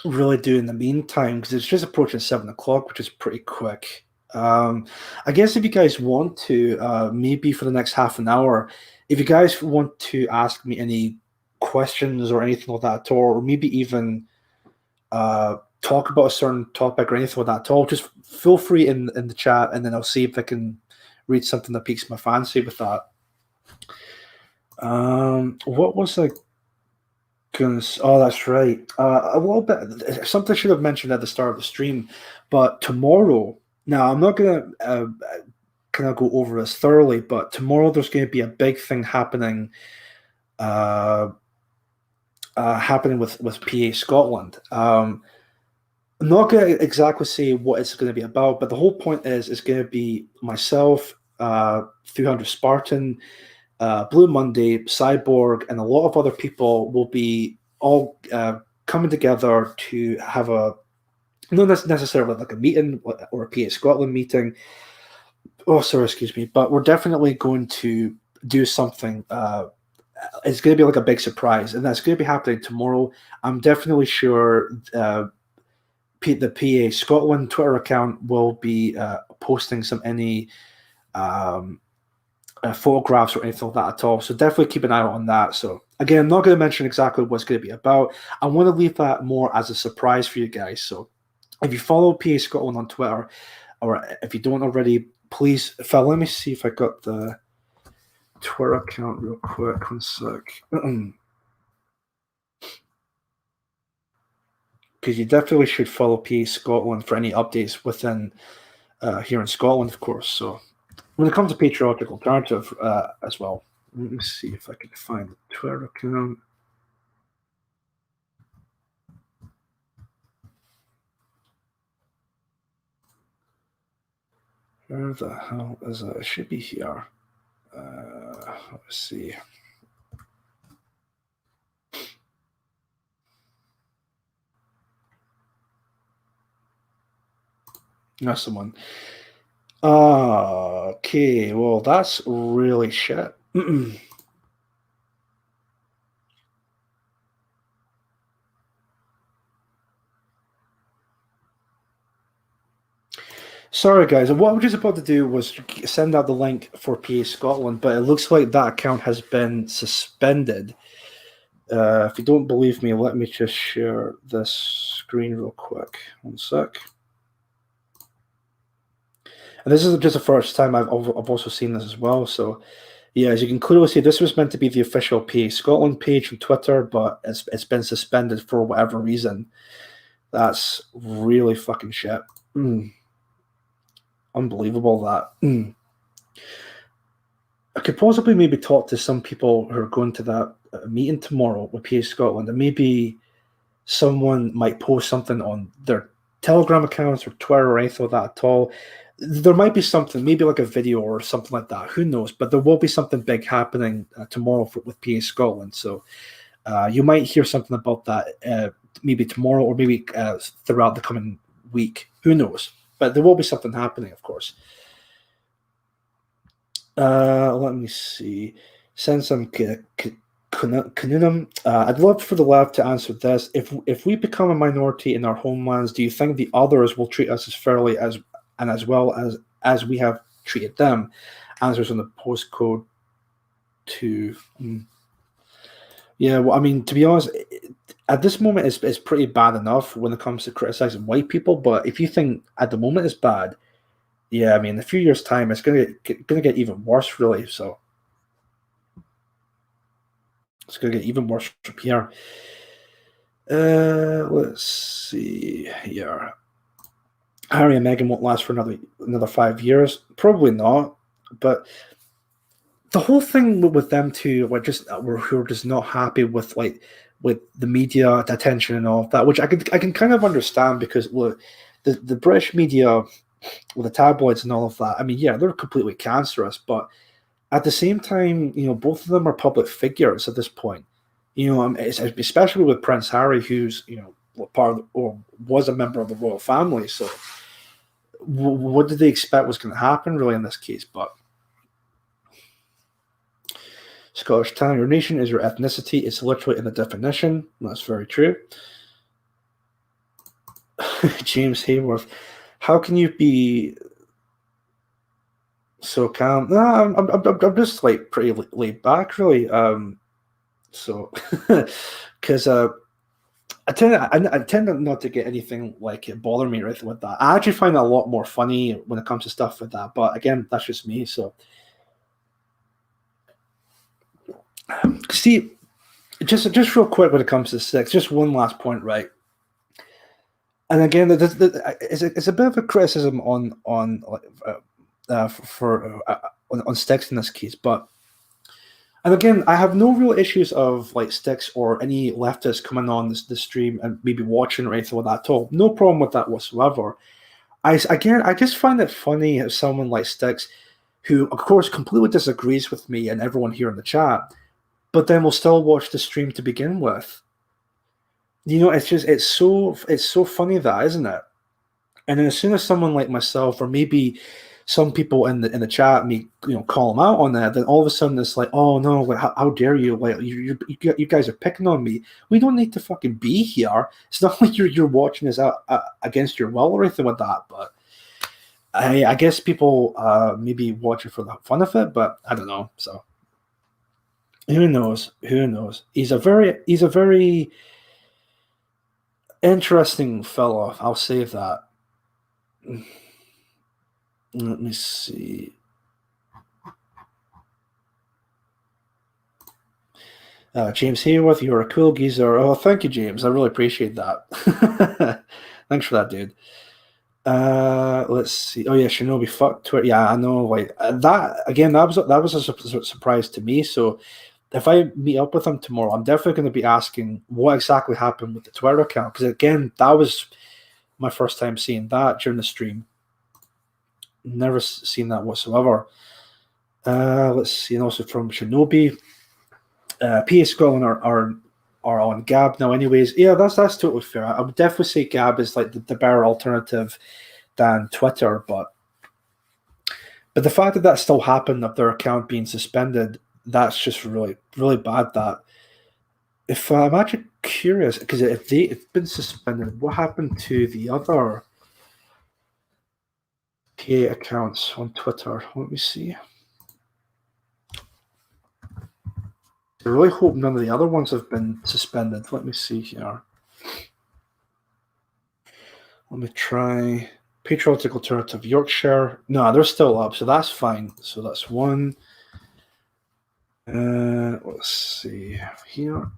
really do in the meantime, because it's just approaching 7 o'clock, which is pretty quick. I guess if you guys want to, maybe for the next half an hour, if you guys want to ask me any questions or anything like that at all, or maybe even talk about a certain topic or anything like that at all, just feel free in the chat, and then I'll see if I can read something that piques my fancy with that. What was I gonna? Oh, that's right. A little bit. Something I should have mentioned at the start of the stream, but tomorrow. Now I'm not gonna kind of go over this thoroughly, but tomorrow there's going to be a big thing happening. Happening with PA Scotland. I'm not going to exactly say what it's going to be about, but the whole point is it's going to be myself, 300 Spartan, Blue Monday, Cyborg, and a lot of other people will be all coming together to have not necessarily like a meeting or a PA Scotland meeting. Oh, sorry, excuse me. But we're definitely going to do something. It's going to be like a big surprise, and that's going to be happening tomorrow. I'm definitely sure the PA Scotland Twitter account will be posting any photographs or anything like that at all. So definitely keep an eye out on that. So again, I'm not going to mention exactly what it's going to be about. I want to leave that more as a surprise for you guys. So if you follow PA Scotland on Twitter, or if you don't already, please follow. Let me see if I got the Twitter account real quick. 1 sec. Because you definitely should follow PA Scotland for any updates within here in Scotland, of course. So when it comes to patriotic alternative as well, let me see if I can find the Twitter account. Where the hell is it? It should be here. Let's see. That's the one. Okay, well, that's really shit. Sorry, guys. What I was just about to do was send out the link for PA Scotland, but it looks like that account has been suspended. If you don't believe me, let me just share this screen real quick. One sec. And this is just the first time I've also seen this as well. So, yeah, as you can clearly see, this was meant to be the official PA Scotland page on Twitter, but it's been suspended for whatever reason. That's really fucking shit. Unbelievable that. I could possibly maybe talk to some people who are going to that meeting tomorrow with PA Scotland, and maybe someone might post something on their Telegram accounts or Twitter or anything like that at all. There might be something, maybe like a video or something like that. Who knows? But there will be something big happening tomorrow with PA Scotland. So you might hear something about that maybe tomorrow or maybe throughout the coming week. Who knows? But there will be something happening, of course. Let me see. Send some Canunum. I'd love for the left to answer this. If we become a minority in our homelands, do you think the others will treat us as fairly as well as we have treated them? Answers on the postcode to. Yeah, well, I mean, to be honest, at this moment, it's pretty bad enough when it comes to criticizing white people. But if you think at the moment it's bad, yeah, I mean, in a few years' time, it's gonna get even worse, really. So it's gonna get even worse from here. Let's see here. Harry and Meghan won't last for another 5 years. Probably not. But the whole thing with them two, who are just not happy with the media attention and all of that, which I can kind of understand because look, the British media, with the tabloids and all of that. I mean, yeah, they're completely cancerous, but at the same time, both of them are public figures at this point. Especially with Prince Harry, who's part of or was a member of the royal family. So, what did they expect was going to happen, really, in this case? But Scottish Town, your nation is your ethnicity. It's literally in the definition. That's very true. James Hayworth, how can you be so calm? No, I'm just pretty laid back, really. So, because I tend not to get anything it bother me or anything like that. I actually find that a lot more funny when it comes to stuff like that. But again, that's just me. So, see, just real quick when it comes to sex, just one last point, right? And again, it's a bit of a criticism on Sticks in this case, but and again, I have no real issues of Sticks or any leftists coming on this stream and maybe watching or anything like that at all. No problem with that whatsoever. I just find it funny as someone like Sticks, who of course completely disagrees with me and everyone here in the chat, but then will still watch the stream to begin with. It's so funny that, isn't it? And then as soon as someone like myself, or maybe some people in the chat, me call them out on that, then all of a sudden it's like, oh no, how dare you? You guys are picking on me. We don't need to fucking be here. It's not like you're watching us out against your will or anything like that. But I guess people maybe watch it for the fun of it, but I don't know. So who knows? Who knows? He's a very interesting fellow. I'll say that. Let me see. James Hayworth, you're a cool geezer. Oh, thank you, James. I really appreciate that. Thanks for that, dude. Let's see. Oh yeah, Shinobi fuck Twitter. Yeah, I know. Like that again. That was a surprise to me. So if I meet up with him tomorrow, I'm definitely going to be asking what exactly happened with the Twitter account, because again, that was my first time seeing that during the stream. Never seen that whatsoever. Let's see, and also from Shinobi, PA Scotland are on Gab now. Anyways, yeah, that's totally fair. I would definitely say Gab is like the better alternative than Twitter, but the fact that still happened, of their account being suspended, that's just really really bad. That if I'm actually curious, because if they've been suspended, what happened to the other PA accounts on Twitter? Let me see. I really hope none of the other ones have been suspended. Let me see here. Let me try Patriotic Alternative Yorkshire. No, they're still up, so that's fine. So that's one. Let's see here.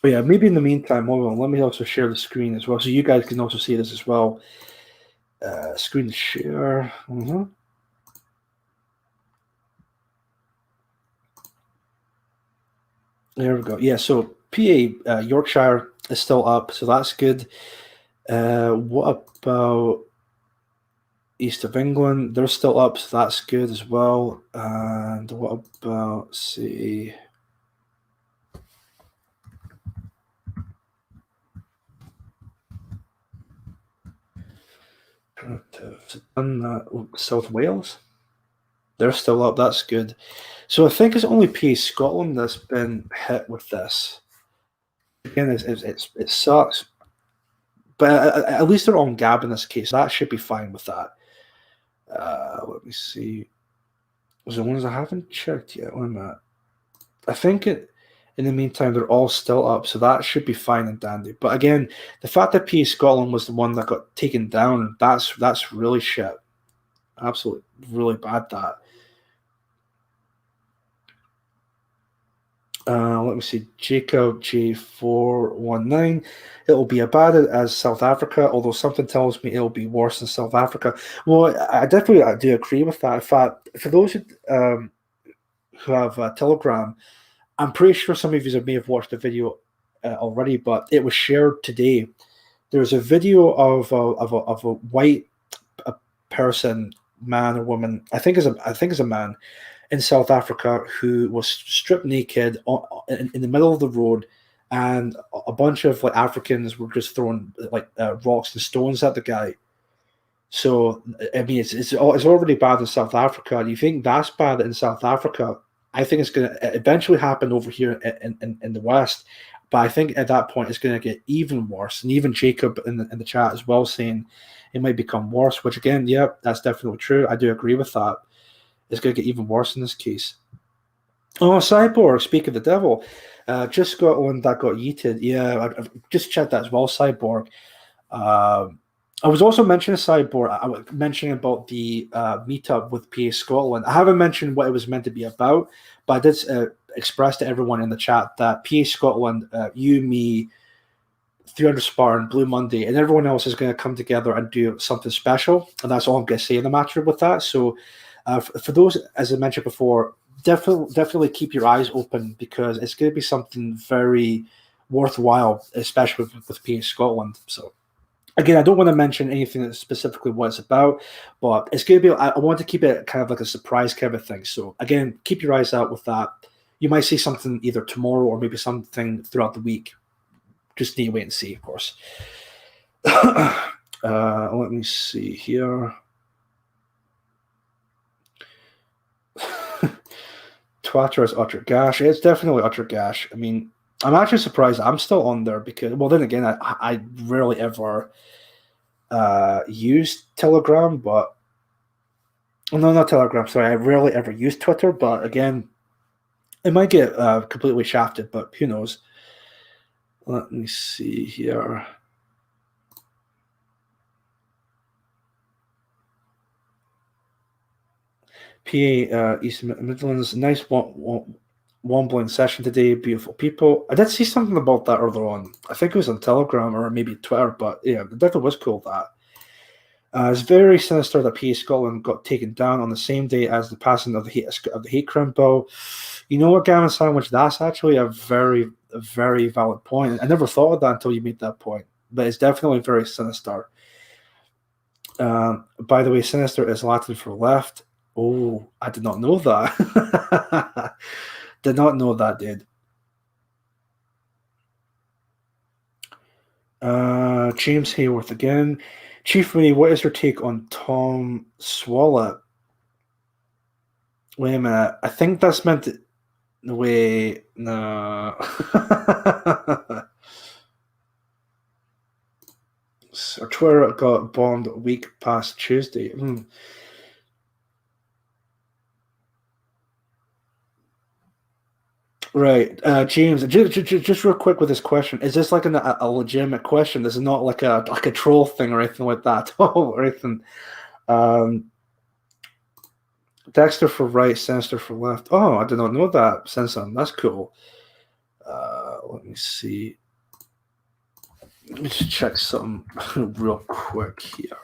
Oh yeah, maybe in the meantime, hold on. Let me also share the screen as well, so you guys can also see this as well. Screen share. There we go. Yeah, so PA Yorkshire is still up, so that's good. What about East of England? They're still up, so that's good as well. And what about, say, South Wales? They're still up, that's good. So I think it's only PA Scotland that's been hit with this. Again, it sucks. But at least they're on Gab in this case. That should be fine with that. Let me see. Was the ones I haven't checked yet? Wait a minute. I think in the meantime they're all still up, so that should be fine and dandy. But again, the fact that PA Scotland was the one that got taken down, that's really shit. Absolutely really bad, that. Let me see. Jacob J419. It'll be as bad as South Africa, although something tells me it'll be worse than South Africa. Well, I do agree with that. In fact, for those who have Telegram, I'm pretty sure some of you may have watched the video already, but it was shared today. There's a video of a white person, man or woman. I think is a man in South Africa who was stripped naked in the middle of the road, and a bunch of like Africans were just throwing like rocks and stones at the guy. So I mean, it's already bad in South Africa. You think that's bad in South Africa? I think it's going to eventually happen over here in the West, but I think at that point it's going to get even worse. And even Jacob in the chat as well saying it might become worse. Which again, yeah, that's definitely true. I do agree with that. It's going to get even worse in this case. Oh, Cyborg, speak of the devil. Just got one that got yeeted. Yeah, I've just checked that as well, Cyborg. I was also mentioning Cyborg. I was mentioning about the meetup with PA Scotland. I haven't mentioned what it was meant to be about, but I did express to everyone in the chat that PA Scotland, you, me, 300 Spartan, Blue Monday, and everyone else is going to come together and do something special. And that's all I'm going to say in the matter with that. So for those, as I mentioned before, definitely keep your eyes open, because it's going to be something very worthwhile, especially with PA Scotland. So again, I don't want to mention anything that's specifically what it's about, but it's going to be, I want to keep it kind of like a surprise kind of thing. So again, keep your eyes out with that. You might see something either tomorrow or maybe something throughout the week. Just need to wait and see, of course. Let me see here. Twitter is utter gash. It's definitely utter gash. I mean, I'm actually surprised I'm still on there, because, well, then again, I rarely ever use Telegram, but no, not Telegram. Sorry, I rarely ever use Twitter. But again, it might get completely shafted, but who knows? Let me see here. PA East Midlands, nice wombling session today, beautiful people. I did see something about that earlier on. I think it was on Telegram or maybe Twitter, but yeah, it definitely was cool, that. It's very sinister that PA Scotland got taken down on the same day as the passing of the hate crime bill. You know what, Gavin Sandwich? That's actually a very valid point. I never thought of that until you made that point. But it's definitely very sinister. By the way, sinister is Latin for left. Oh, I did not know that. Did not know that, dude. James Hayworth again. Chief Moody, what is your take on Tom Swallow? Wait a minute. I think that's meant to. Wait, no. Our Twitter got bombed a week past Tuesday. Right, James. Just real quick with this question: is this like a legitimate question? This is not like a troll thing or anything like that. Oh, or anything. Um, Dexter for right, Sinister for left. Oh, I did not know that. Sensen, that's cool. Let me see. Let me just check something real quick here.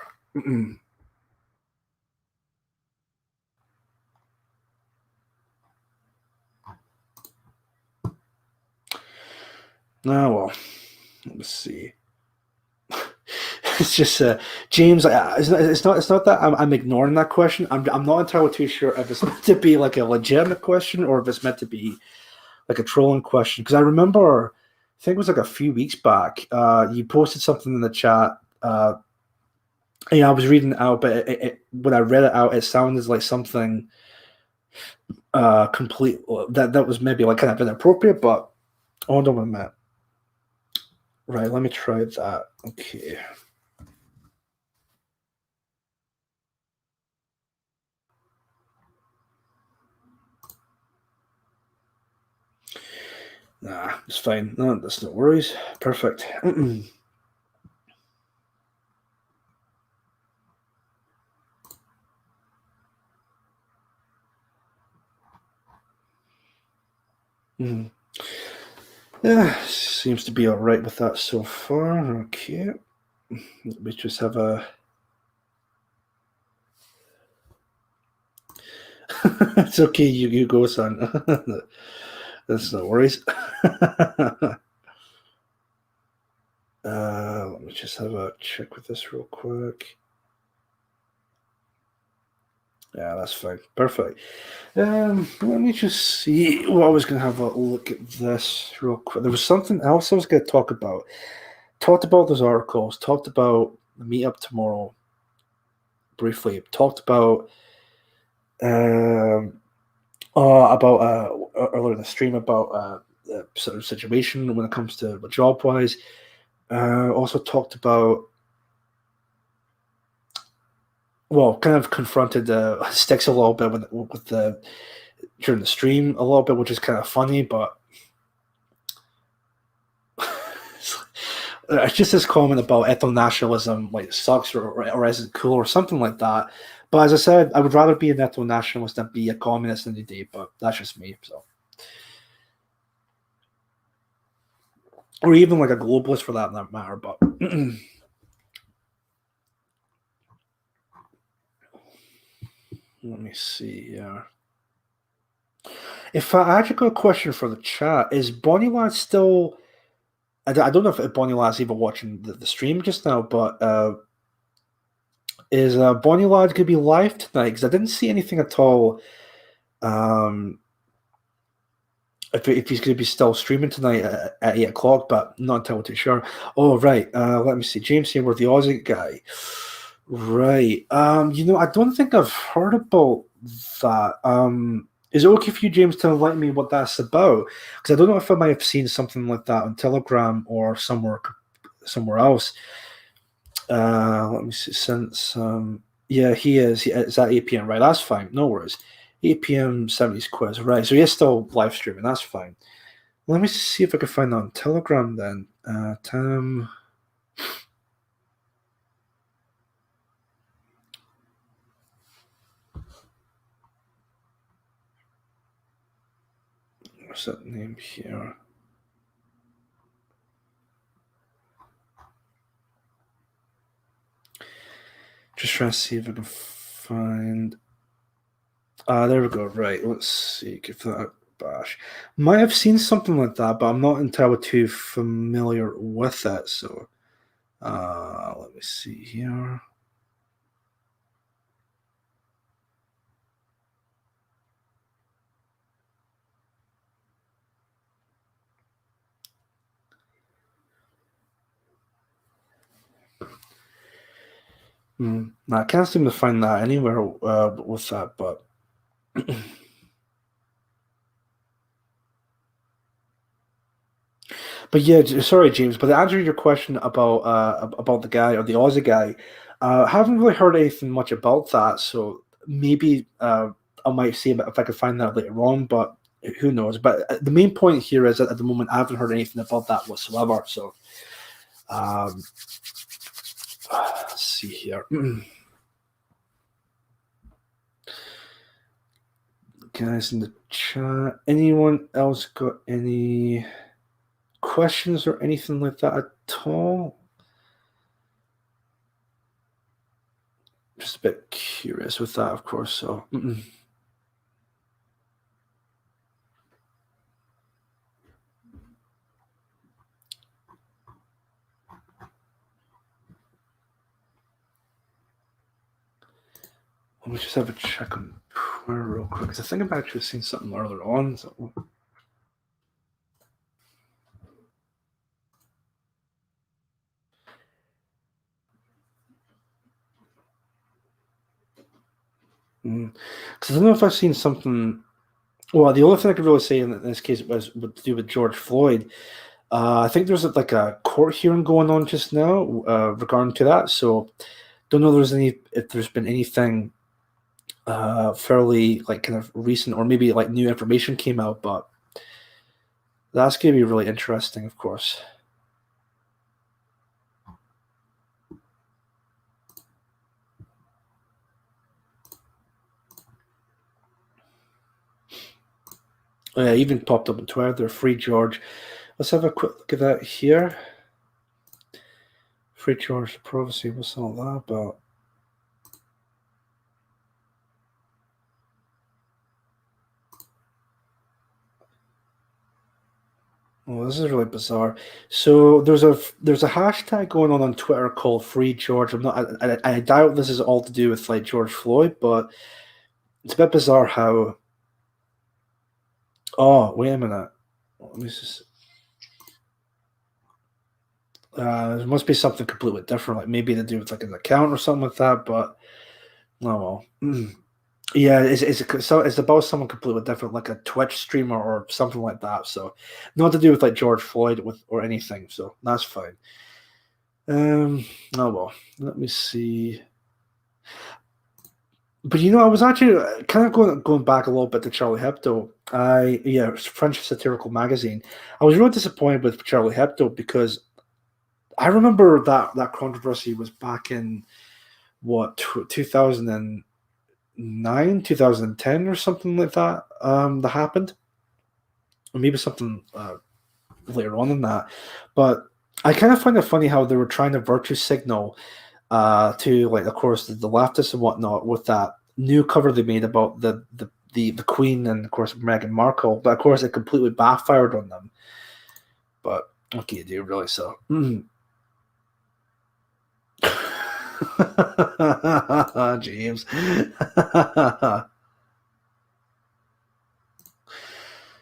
Now, well, let me see. It's just James. It's not that I'm ignoring that question. I'm not entirely too sure if it's meant to be like a legitimate question or if it's meant to be like a trolling question. Because I remember, I think it was like a few weeks back. You posted something in the chat. I was reading it out, but when I read it out, it sounded like something complete that was maybe like kind of inappropriate. But hold on a minute. Right, let me try that. Okay. Nah, it's fine. No, that's no worries. Perfect. Yeah, seems to be all right with that so far. Okay. Let me just have a. It's okay. You go, son. That's no worries. Let me just have a check with this real quick. Yeah, that's fine. Perfect. Let me just see. Well, I was going to have a look at this real quick. There was something else I was going to talk about. Talked about those articles. Talked about the meetup tomorrow. Briefly. Talked about earlier in the stream about the sort of situation when it comes to job wise. Also talked about, well, kind of confronted Sticks a little bit with the during the stream a little bit, which is kind of funny, but it's just this comment about ethno nationalism like sucks or isn't cool or something like that. But as I said, I would rather be an ethno nationalist than be a communist any day. But that's just me. So, or even like a globalist for that matter. But let me see. Yeah. If I actually got a question for the chat, is Bonnie Lad still? I don't know if Bonnie Lad's even watching the stream just now, but is Bonnie Lad going to be live tonight? Because I didn't see anything at all. If he's going to be still streaming tonight at 8 o'clock, but not entirely too sure. Oh, right. Let me see. James Hayward, the Aussie guy. Right. I don't think I've heard about that. Is it okay for you, James, to enlighten me what that's about? Because I don't know if I might have seen something like that on Telegram or somewhere else. Let me see. Since yeah, he is. It's at 8 p.m. Right, that's fine. No worries. 8 p.m. 70s quiz. Right, so he is still live streaming. That's fine. Let me see if I can find that on Telegram then. Tam. What's that name here? Just trying to see if I can find. There we go. Right. Let's see. Give that a bash. Might have seen something like that, but I'm not entirely too familiar with it. So, let me see here. No, I can't seem to find that anywhere with that, but. But yeah, sorry, James. But to answer your question about the guy or the Aussie guy, I haven't really heard anything much about that. So maybe I might see if I could find that later on. But who knows? But the main point here is that at the moment I haven't heard anything about that whatsoever. So let's see here. Guys in the chat, anyone else got any questions or anything like that at all? Just a bit curious with that, of course. So, let me just have a check on Twitter real quick because I think I've actually seen something earlier on. So. Because I don't know if I've seen something. Well, the only thing I could really say in this case was to do with George Floyd. I think there's like a court hearing going on just now regarding to that. So, don't know if there's been anything fairly like kind of recent or maybe like new information came out, but that's going to be really interesting, of course. Oh, yeah, even popped up on Twitter. They're Free George. Let's have a quick look at that here. Free George Prophecy. What's all that about? Well, this is really bizarre. So there's a hashtag going on Twitter called Free George. I doubt this is all to do with like George Floyd, but it's a bit bizarre how. Oh, wait a minute. Let me just. There must be something completely different, like maybe to do with like an account or something like that. But oh well. Yeah, it's about someone completely different, like a Twitch streamer or something like that. So, not to do with like George Floyd or anything. So that's fine. Oh well. Let me see. But I was actually kind of going back a little bit to Charlie Hebdo. It's French satirical magazine. I was really disappointed with Charlie Hebdo because I remember that controversy was back in what 2009, 2010 or something like that. That happened, or maybe something later on than that. But I kind of find it funny how they were trying to virtue signal to like, of course, the leftists and whatnot with that new cover they made about the Queen and of course Meghan Markle, but of course it completely backfired on them. But what can you do, really? So, James.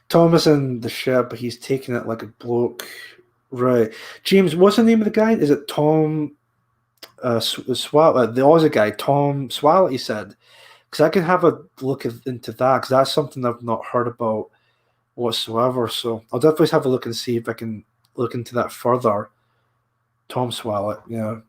Thomas and the ship, he's taking it like a bloke. Right. James, what's the name of the guy? Is it Tom the Aussie guy, Tom Swallow, he said? Because I can have a look into that, because that's something I've not heard about whatsoever. So I'll definitely have a look and see if I can look into that further. Tom Swallow, yeah.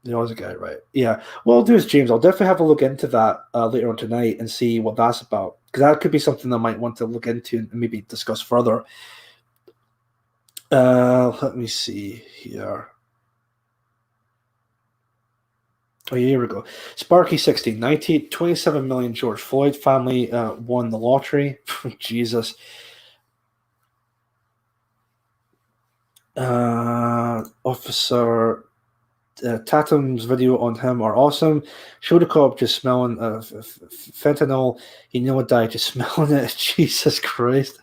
The Aussie guy, right? Yeah. What I'll do is, James, I'll definitely have a look into that later on tonight and see what that's about, because that could be something I might want to look into and maybe discuss further. Let me see here. Oh, here we go. Sparky 1690, 27 million George Floyd family won the lottery. Jesus. Officer Tatum's video on him are awesome. Show the cop just smelling fentanyl. He nearly died just smelling it. Jesus Christ.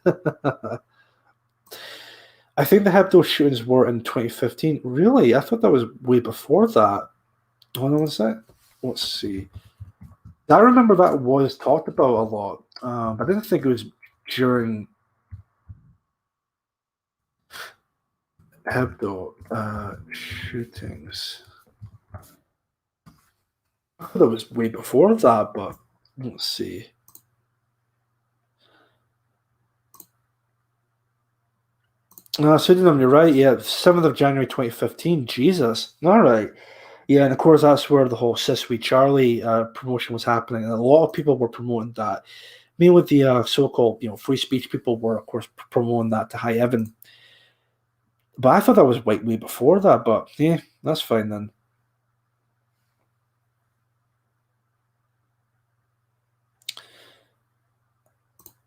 I think the Hebdo shootings were in 2015. Really? I thought that was way before that. Hold on a sec. Let's see. I remember that was talked about a lot. I didn't think it was during Hebdo shootings. I thought it was way before that, but let's see. Pseudonym, you're right. Yeah, 7th of January 2015. Jesus. All right. Yeah, and of course that's where the whole Sis We Charlie promotion was happening, and a lot of people were promoting that. Me with the so-called free speech people were of course promoting that to high heaven. But I thought that was way before that. But yeah, that's fine then.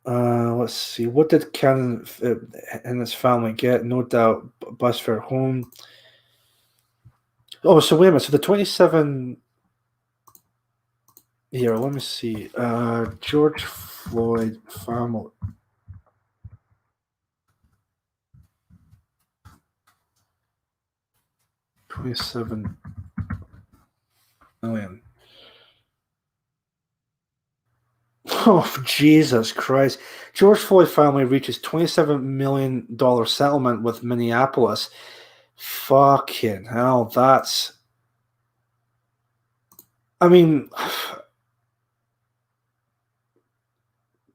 Let's see. What did Cannon and his family get? No doubt, bus fare home. Oh, so wait a minute. So the 27. Here, let me see. George Floyd family. $27 million. Oh, Jesus Christ. George Floyd family reaches $27 million settlement with Minneapolis. Fucking hell, that's... I mean...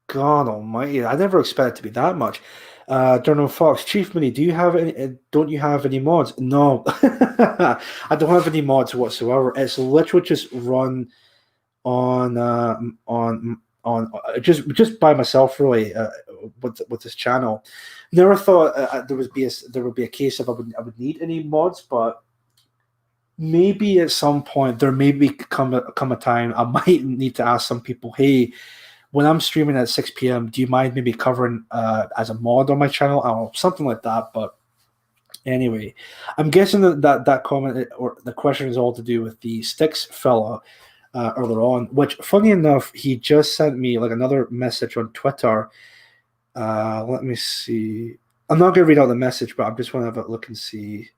God almighty, I never expected it to be that much. Donald Fox, Chief Moody, don't you have any mods? No. I don't have any mods whatsoever. It's literally just run on just by myself really with this channel. Never thought there would be a case of I would need any mods, but maybe at some point there may come a time I might need to ask some people, hey, when I'm streaming at 6 p.m., do you mind maybe covering as a mod on my channel or something like that? But anyway, I'm guessing that comment or the question is all to do with the Sticks fella earlier on, which funny enough, he just sent me like another message on Twitter. Let me see. I'm not going to read out the message, but I just want to have a look and see.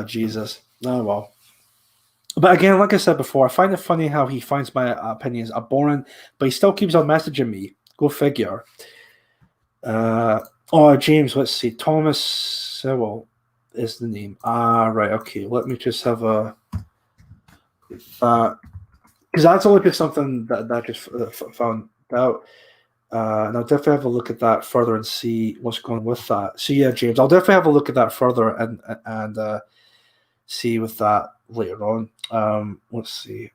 Jesus. Oh, well. But again, like I said before, I find it funny how he finds my opinions abhorrent, but he still keeps on messaging me. Go figure. James, let's see. Thomas Sewell is the name. Right. Okay. Let me just have a... because that's only just something that I just found out. And I'll definitely have a look at that further and see what's going on with that. So yeah, James, I'll definitely have a look at that further and see with that later on. Let's see.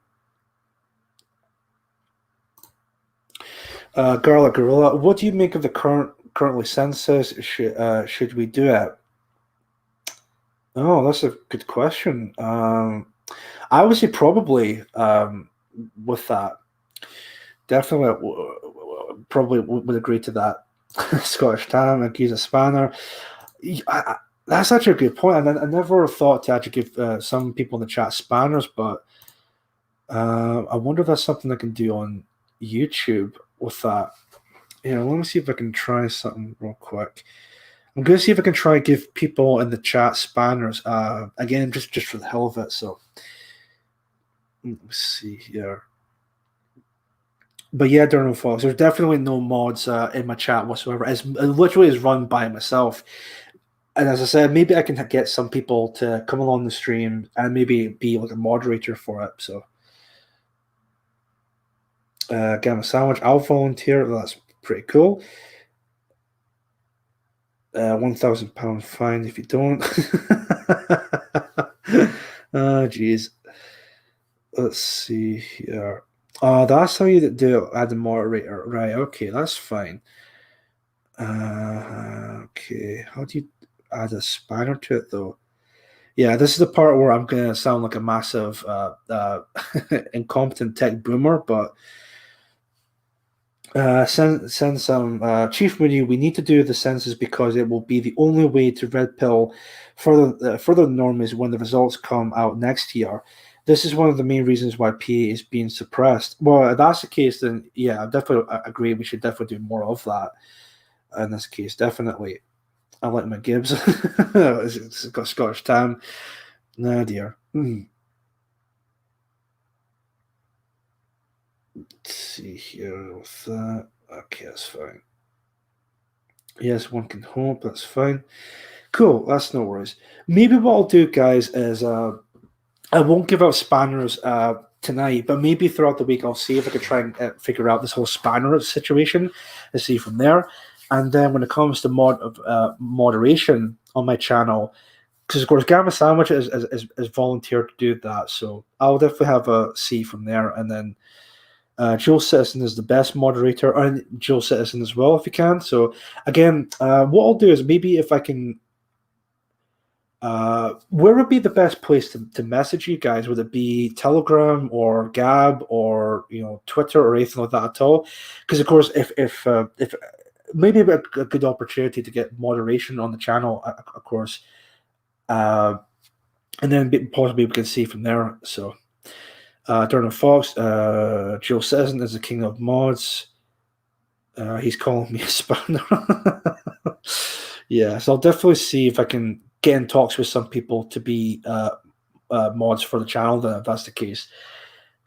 Garlic Gorilla, what do you make of the currently census? Should we do it? Oh, that's a good question. I would say probably with that. Definitely probably would agree to that. Scottish Tam, Giza Spanner. That's actually a good point. I never thought to actually give some people in the chat spanners, but I wonder if that's something I can do on YouTube with that. Let me see if I can try something real quick. I'm going to see if I can try and give people in the chat spanners. Again, just for the hell of it. So let's see here. But yeah, Donald Fox, there's definitely no mods in my chat whatsoever. It literally is run by myself. And as I said, maybe I can get some people to come along the stream and maybe be like a moderator for it. So, Gamma Sandwich, I'll volunteer. That's pretty cool. £1,000 fine if you don't. Oh, jeez. Let's see here. Oh, that's how you do it. Add a moderator. Right, okay, that's fine. Okay, how do you add a spanner to it, though? Yeah, this is the part where I'm going to sound like a massive incompetent tech boomer, but Send some Chief Moody. We need to do the census because it will be the only way to red pill further normies when the results come out next year. This is one of the main reasons why PA is being suppressed. Well, if that's the case, then yeah, I definitely agree. We should definitely do more of that in this case. Definitely, I like my Gibbs. It's got Scottish Tam. Nah, dear. Let's see here with that. Okay, that's fine. Yes, one can hope. That's fine. Cool. That's no worries. Maybe what I'll do, guys, is I won't give out spanners tonight, but maybe throughout the week I'll see if I can try and figure out this whole spanner situation and see from there. And then when it comes to moderation on my channel, because of course Gamma Sandwich is volunteered to do that, so I'll definitely have a see from there. And then Joel Citizen is the best moderator, and Joel Citizen as well if you can. So again, what I'll do is maybe if I can. Where would be the best place to message you guys? Would it be Telegram or Gab or Twitter or anything like that at all? Because of course, if maybe a good opportunity to get moderation on the channel, of course, and then possibly we can see from there. So, Darren Fox, Joe Citizen is the king of mods. He's calling me a spanner. Yeah, so I'll definitely see if I can get in talks with some people to be mods for the channel, then if that's the case.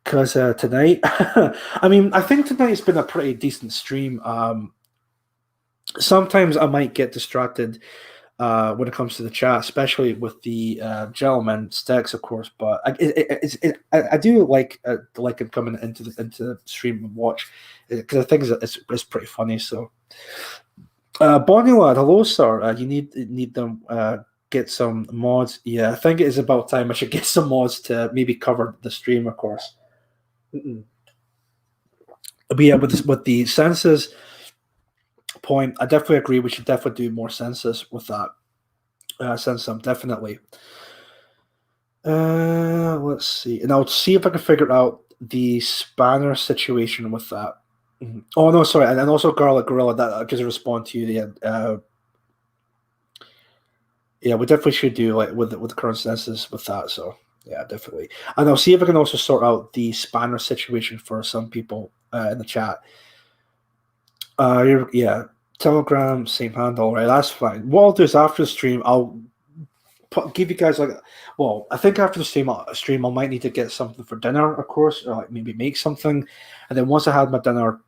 Because tonight, I mean, I think tonight's been a pretty decent stream. Sometimes I might get distracted when it comes to the chat, especially with the gentleman Stex, of course. But I do like him coming into the stream and watch, because I think it's pretty funny. So, Bonnie lad, hello sir. You need them get some mods. Yeah, I think it is about time I should get some mods to maybe cover the stream, of course. But yeah, with the census point, I definitely agree. We should definitely do more census with that. Census, definitely. Let's see, and I'll see if I can figure out the spanner situation with that. Oh no, sorry, and also Garlic Gorilla. That just respond to you. Yeah, we definitely should do like with the current census with that. So yeah, definitely. And I'll see if I can also sort out the spanner situation for some people in the chat. Yeah, Telegram, same handle, right? That's fine. What I'll do is after the stream, I'll give you guys well, I think after the stream I might need to get something for dinner, of course, or like maybe make something. And then once I had my dinner,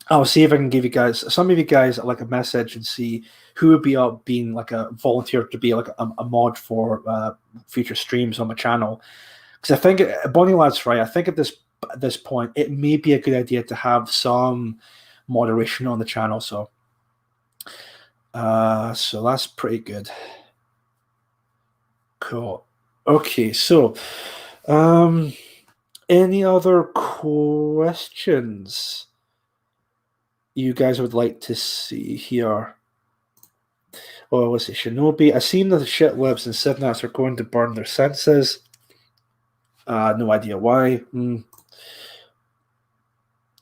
I'll see if I can give you guys, some of you guys, like a message and see who would be up being like a volunteer to be like a mod for future streams on my channel. Because I think Bonnie Lad's right. I think at this point it may be a good idea to have some moderation on the channel. So that's pretty good. Cool. Okay, so any other questions you guys would like to see here? Oh, let's see, Shinobi. I seen that the shitlibs and Sivnats are going to burn their senses. No idea why.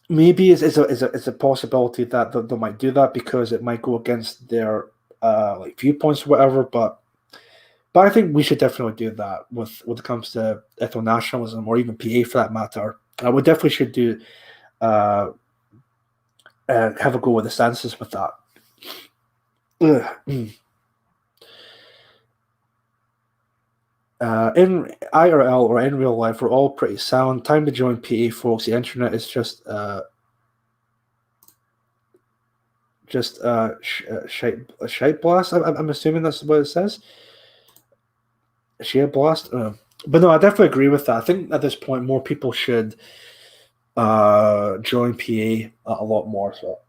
Maybe it's a possibility that they might do that because it might go against their like viewpoints or whatever. But I think we should definitely do that when it comes to ethno-nationalism or even PA for that matter. We definitely should do have a go with the census with that. In IRL or in real life, we're all pretty sound. Time to join PA, folks. The internet is just shite blast. I'm assuming that's what it says. Share blast. But no, I definitely agree with that. I think at this point, more people should join PA a lot more. So.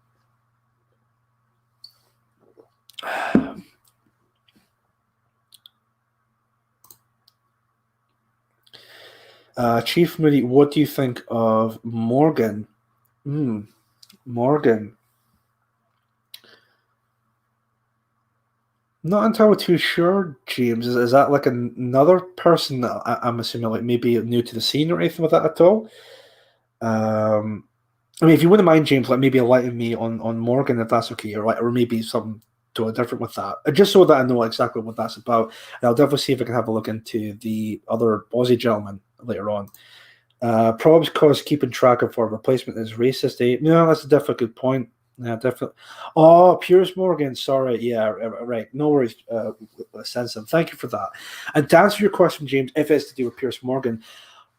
Chief Moody, what do you think of Morgan? Morgan. Not entirely too sure, James. Is that like another person that I'm assuming like maybe new to the scene or anything like that at all? I mean, if you wouldn't mind, James, like maybe enlighten me on Morgan, if that's okay, or maybe something totally different with that, just so that I know exactly what that's about. And I'll definitely see if I can have a look into the other Aussie gentleman later on. Probs cause keeping track of our replacement is racist. No, that's a definitely good point. Yeah, definitely. Oh, Piers Morgan. Sorry. Yeah, right. No worries, Sensen. Thank you for that. And to answer your question, James, if it's to do with Piers Morgan,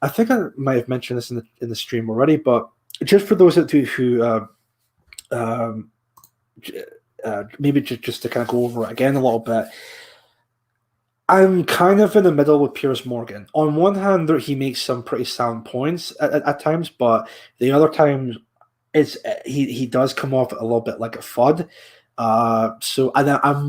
I think I might have mentioned this in the stream already, but just for those that do who um, maybe just to kind of go over it again a little bit, I'm kind of in the middle with Piers Morgan. On one hand, he makes some pretty sound points at times, but the other times, it's he does come off a little bit like a fud. So and I'm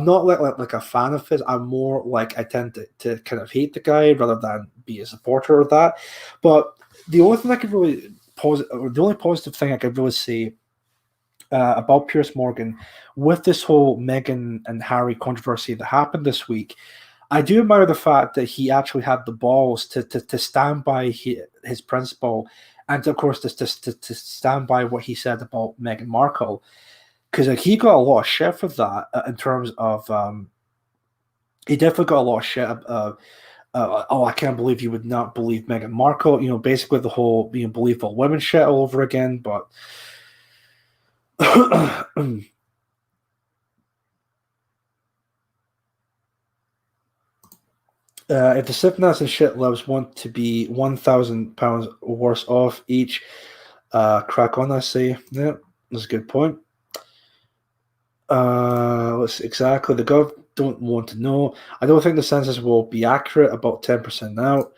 not like a fan of his. I'm more like I tend to kind of hate the guy rather than be a supporter of that. But the only thing I could really the only positive thing I could really say about Piers Morgan with this whole Meghan and Harry controversy that happened this week. I do admire the fact that he actually had the balls to stand by his principle, and of course to stand by what he said about Meghan Markle, because like, he got a lot of shit for that in terms of he definitely got a lot of shit. Oh, I can't believe you would not believe Meghan Markle. You know, basically the whole belief all women shit all over again, but. If the Sipnas and shit loves want to be £1,000 worse off each, crack on, I say. Yeah, that's a good point. Let's exactly. The Gov don't want to know. I don't think the census will be accurate, about 10% now.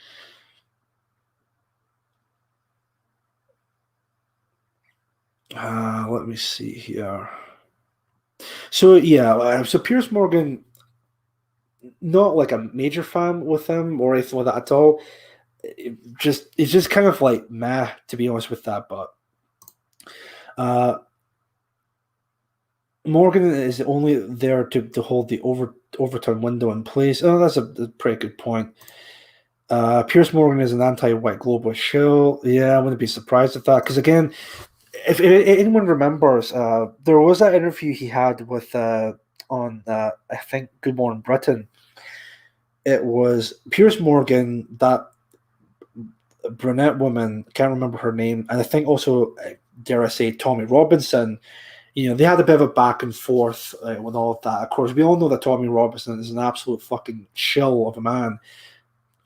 Let me see here. So, yeah, so Piers Morgan, not like a major fan with him or anything like that at all. It's just kind of like meh, to be honest with that. But Morgan is only there to hold the overturn window in place. Oh, that's a pretty good point. Piers Morgan is an anti-white globalist show. Yeah, I wouldn't be surprised at that. Because again, if anyone remembers, there was that interview he had with on I think Good Morning Britain. It was Piers Morgan, that brunette woman, can't remember her name, and I think also, dare I say, Tommy Robinson. You know, they had a bit of a back and forth with all of that. Of course, we all know that Tommy Robinson is an absolute fucking shill of a man.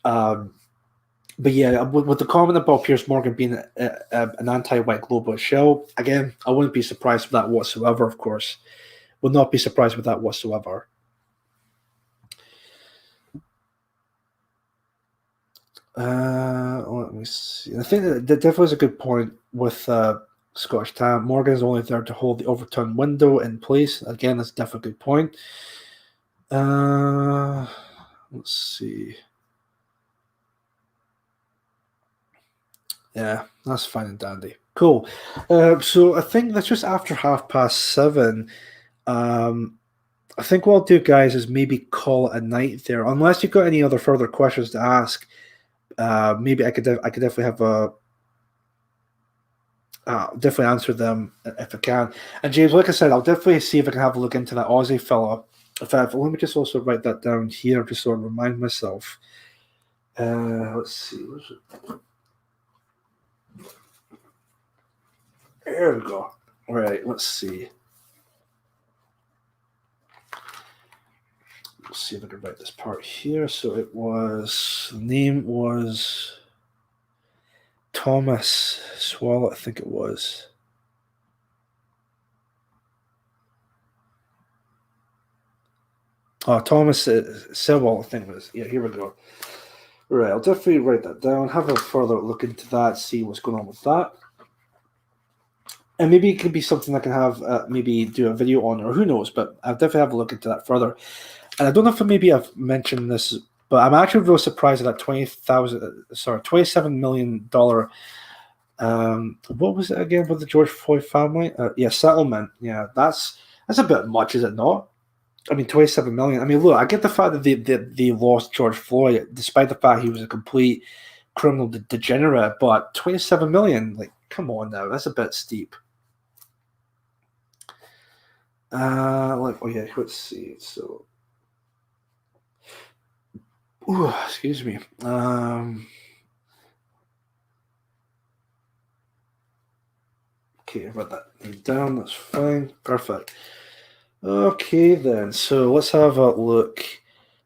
But yeah, with the comment about Piers Morgan being an anti-white globalist shill, again, I wouldn't be surprised with that whatsoever, of course. Would not be surprised with that whatsoever. Let me see. I think that definitely is a good point with Scottish Tam. Morgan is only there to hold the overturn window in place. Again, that's definitely a good point. Let's see. Yeah, that's fine and dandy. Cool. So I think that's just after 7:30. I think what I'll do, guys, is maybe call it a night there. Unless you've got any other further questions to ask, maybe I could definitely have a definitely answer them if I can. And James, like I said, I'll definitely see if I can have a look into that Aussie fella. In fact, let me just also write that down here, just so I remind myself. Let's see. Where's it? There we go. All right, let's see. Let's see if I can write this part here. So it was, the name was Thomas Swallow, I think it was. Oh, Thomas Sewell, I think it was. Yeah, here we go. Right, I'll definitely write that down, have a further look into that, see what's going on with that. And maybe it could be something I can have maybe do a video on, or who knows, but I'll definitely have a look into that further. And I don't know if maybe I've mentioned this, but I'm actually really surprised at that $27 million. What was it again with the George Floyd family? Settlement. Yeah, that's a bit much, is it not? I mean, 27 million. I mean, look, I get the fact that they lost George Floyd, despite the fact he was a complete criminal degenerate, but 27 million, like, Come on now, that's a bit steep. Let's see. So, excuse me. Okay, I wrote that down. That's fine. Perfect. Okay, then. So let's have a look. I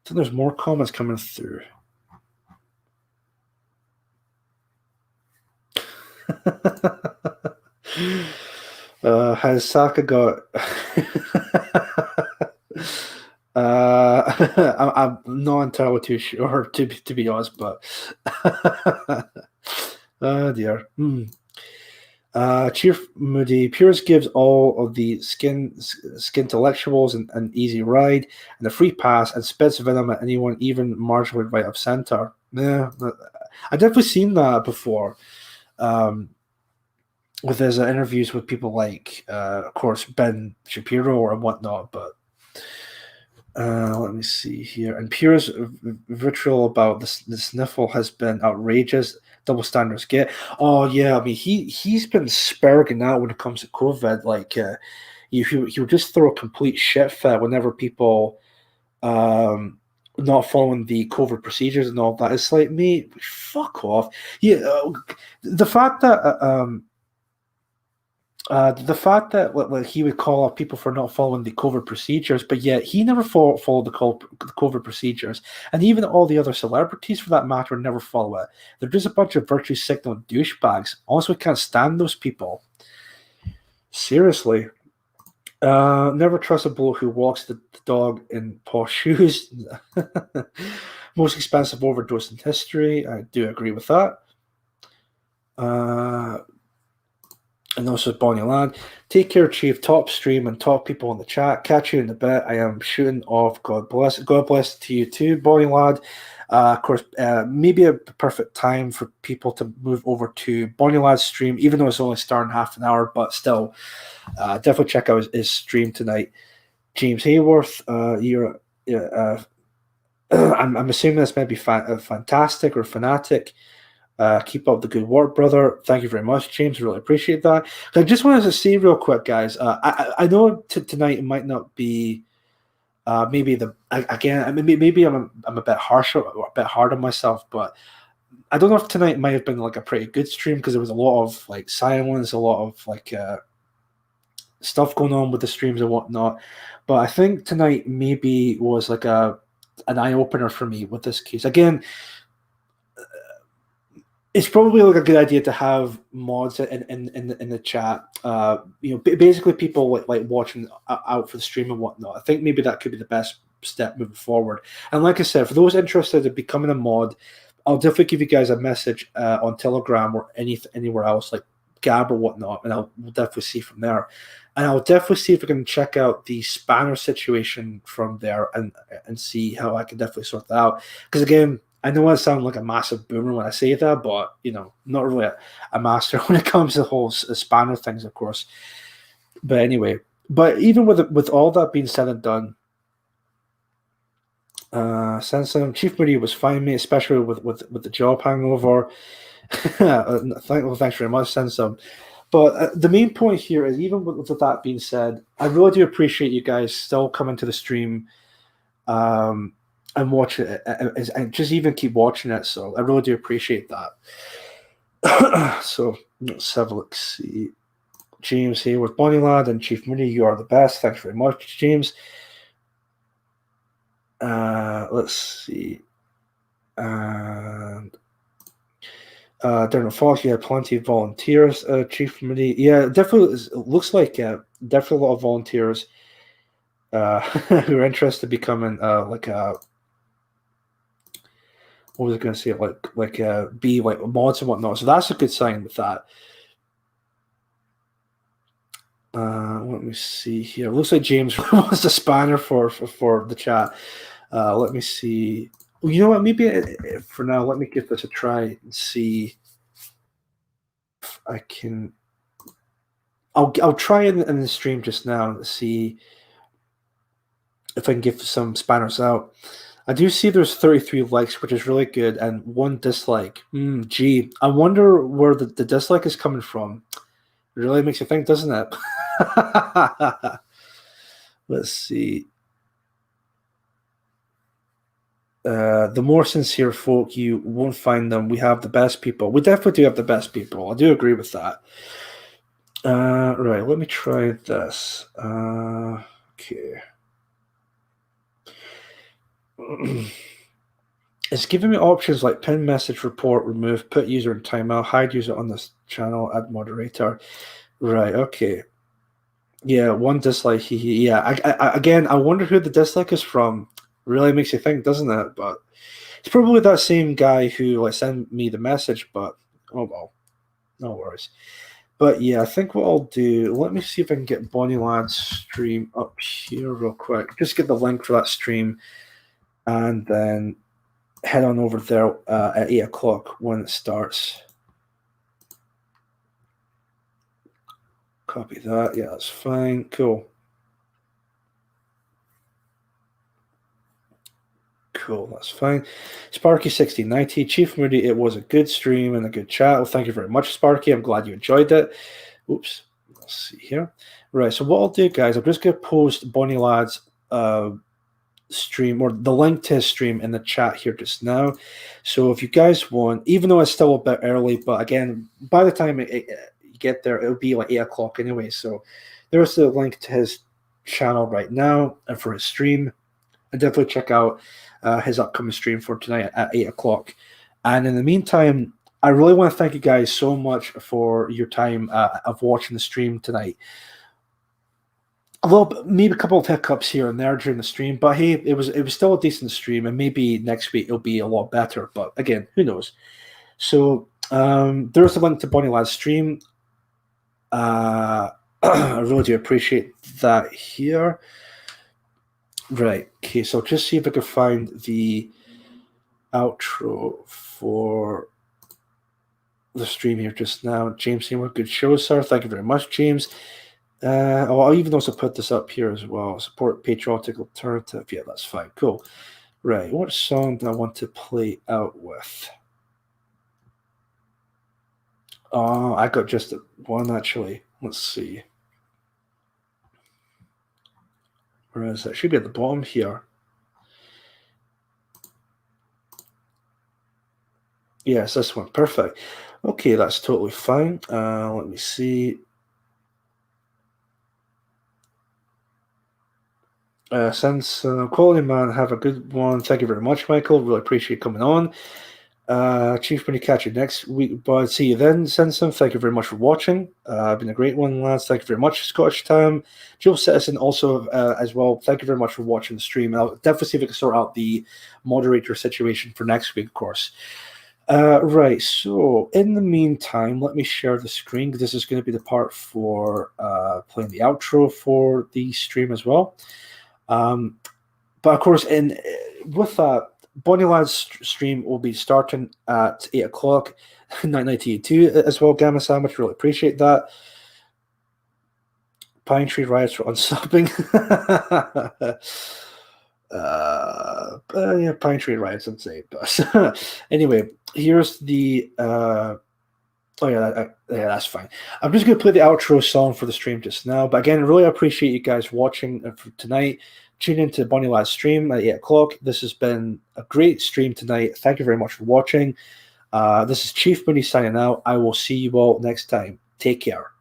think there's more comments coming through. Has Saka got? I'm not entirely too sure to be honest, but oh dear. Chief Moody Piers gives all of the skintellectuals an easy ride and a free pass and spits venom at anyone even marginally right of center. Yeah, I've definitely seen that before. With his interviews with people like, of course, Ben Shapiro or whatnot, but let me see here. And Pierre's vitriol about the sniffle has been outrageous. Double standards get. Oh yeah, I mean he's been spurging out when it comes to COVID. Like he would just throw a complete shit fit whenever people not following the COVID procedures and all that. It's like, mate, fuck off. Yeah, the fact that like, he would call out people for not following the COVID procedures, but yet he never followed the COVID procedures, and even all the other celebrities, for that matter, never follow it. They're just a bunch of virtue signaling douchebags. Honestly, can't stand those people. Seriously. Never trust a bloke who walks the dog in posh shoes. Most expensive overdose in history. I do agree with that. And also Bonnie Land. Take care, Chief. Top stream and top people in the chat. Catch you in a bit. I am shooting off. God bless. God bless to you too, Bonnie Lad. Of course, maybe a perfect time for people to move over to Bonnie Lad's stream, even though it's only starting half an hour, but still, definitely check out his stream tonight. James Hayworth, I'm assuming this may be fantastic or fanatic. Keep up the good work, brother. Thank you very much, James. Really appreciate that. I just wanted to say real quick, guys. I know tonight it might not be maybe maybe I'm a bit harsh, a bit hard on myself, but I don't know if tonight might have been like a pretty good stream because there was a lot of like silence, a lot of like stuff going on with the streams and whatnot. But I think tonight maybe was like an eye opener for me with this case. Again, it's probably like a good idea to have mods in the chat. Basically people like watching out for the stream and whatnot. I think maybe that could be the best step moving forward. And like I said, for those interested in becoming a mod, I'll definitely give you guys a message on Telegram or anywhere else like Gab or whatnot, and we'll definitely see from there. And I'll definitely see if we can check out the spanner situation from there and see how I can definitely sort that out. Because again, I know I sound like a massive boomer when I say that, but not really a master when it comes to the whole spanner things, of course. But anyway, even with all that being said and done, Sensum Chief Moody was fine, mate, especially with the job hangover. Thanks very much, Sensum. But the main point here is, even with that being said, I really do appreciate you guys still coming to the stream. And watch it, and just even keep watching it. So I really do appreciate that. So let's have a look. See, James here with Bonnie Lad and Chief Moody. You are the best. Thanks very much, James. Let's see. And Darren Fox, you had plenty of volunteers. Chief Moody, yeah, definitely. It looks like definitely a lot of volunteers who are interested in becoming like a. What was I going to say? Be like mods and whatnot. So that's a good sign with that. Let me see here. Looks like James wants a spanner for the chat. Let me see. Well, you know what? Maybe for now, let me give this a try and see if I can. I'll try in the stream just now to see if I can give some spanners out. I do see there's 33 likes, which is really good, and 1 dislike. Gee, I wonder where the dislike is coming from. It really makes you think, doesn't it? Let's see. The more sincere folk, you won't find them. We have the best people. We definitely do have the best people. I do agree with that. Right, let me try this. Okay. It's giving me options like pin message, report, remove, put user in timeout, hide user on this channel, add moderator. Right, okay. Yeah, 1 dislike. Yeah, again, I wonder who the dislike is from. Really makes you think, doesn't it? But it's probably that same guy who sent me the message. But oh well, no worries. But yeah, I think what I'll do. Let me see if I can get Bonnie Lad's stream up here real quick. Just get the link for that stream, and then head on over there at 8 o'clock when it starts. Copy that. Yeah, that's fine. Cool. Cool, that's fine. Sparky1690, Chief Moody, it was a good stream and a good chat. Well, thank you very much, Sparky. I'm glad you enjoyed it. Oops, let's see here. Right, so what I'll do, guys, I'm just going to post Bonnie Lad's stream, or the link to his stream, in the chat here just now. So if you guys want, even though it's still a bit early, but again, by the time you get there, it'll be like 8 o'clock anyway. So there's the link to his channel right now and for his stream. And definitely check out his upcoming stream for tonight at 8 o'clock. And in the meantime, I really want to thank you guys so much for your time of watching the stream tonight. Maybe a couple of hiccups here and there during the stream, but hey, it was still a decent stream, and maybe next week it'll be a lot better. But again, who knows? So there's a link to Bonnie Lad's stream. I really do appreciate that here. Right. Okay, so I'll just see if I can find the outro for the stream here just now. James Seymour, good show, sir. Thank you very much, James. I'll even also put this up here as well. Support patriotic alternative. Yeah, that's fine. Cool. Right. What song do I want to play out with? Oh, I got just one actually. Let's see. Where is it? Should be at the bottom here. Yes, this one. Perfect. Okay, that's totally fine. Let me see. Since Quality Man, have a good one. Thank you very much, Michael. Really appreciate you coming on. Chief, when you catch you next week, but see you then. Simpson, thank you very much for watching. Been a great one, lads. Thank you very much, Scottish Tam. Joe Citizen also as well. Thank you very much for watching the stream. I'll definitely see if we can sort out the moderator situation for next week, of course. Right, so in the meantime, let me share the screen, because this is going to be the part for playing the outro for the stream as well. But of course, with that, Bonnie Lad's stream will be starting at 8 o'clock, 1982 as well, Gamma Sandwich. Really appreciate that. Pine Tree Riots for unsubbing. Yeah, Pine Tree Riots, I'd say. But anyway, here's the. Oh yeah, that's fine. I'm just going to play the outro song for the stream just now. But again, I really appreciate you guys watching for tonight. Tune into Bonnie Lad's stream at 8 o'clock. This has been a great stream tonight. Thank you very much for watching. This is Chief Moody signing out. I will see you all next time. Take care.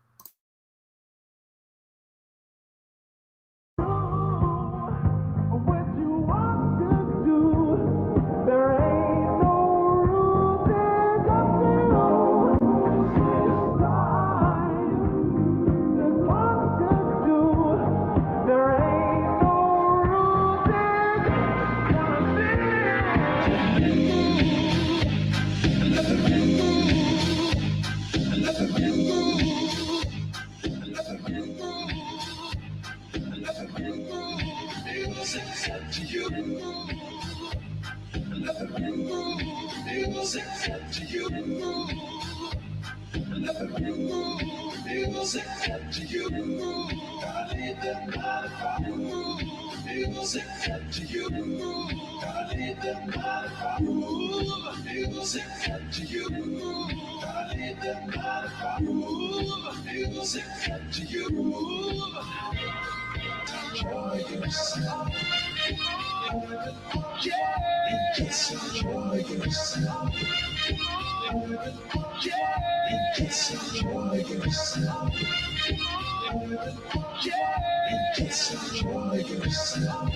Music to you. Music to you. Music to you. Enjoy yourself. Yeah. Just enjoy yourself. Yeah. Just enjoy yourself. Yeah. Just enjoy yourself.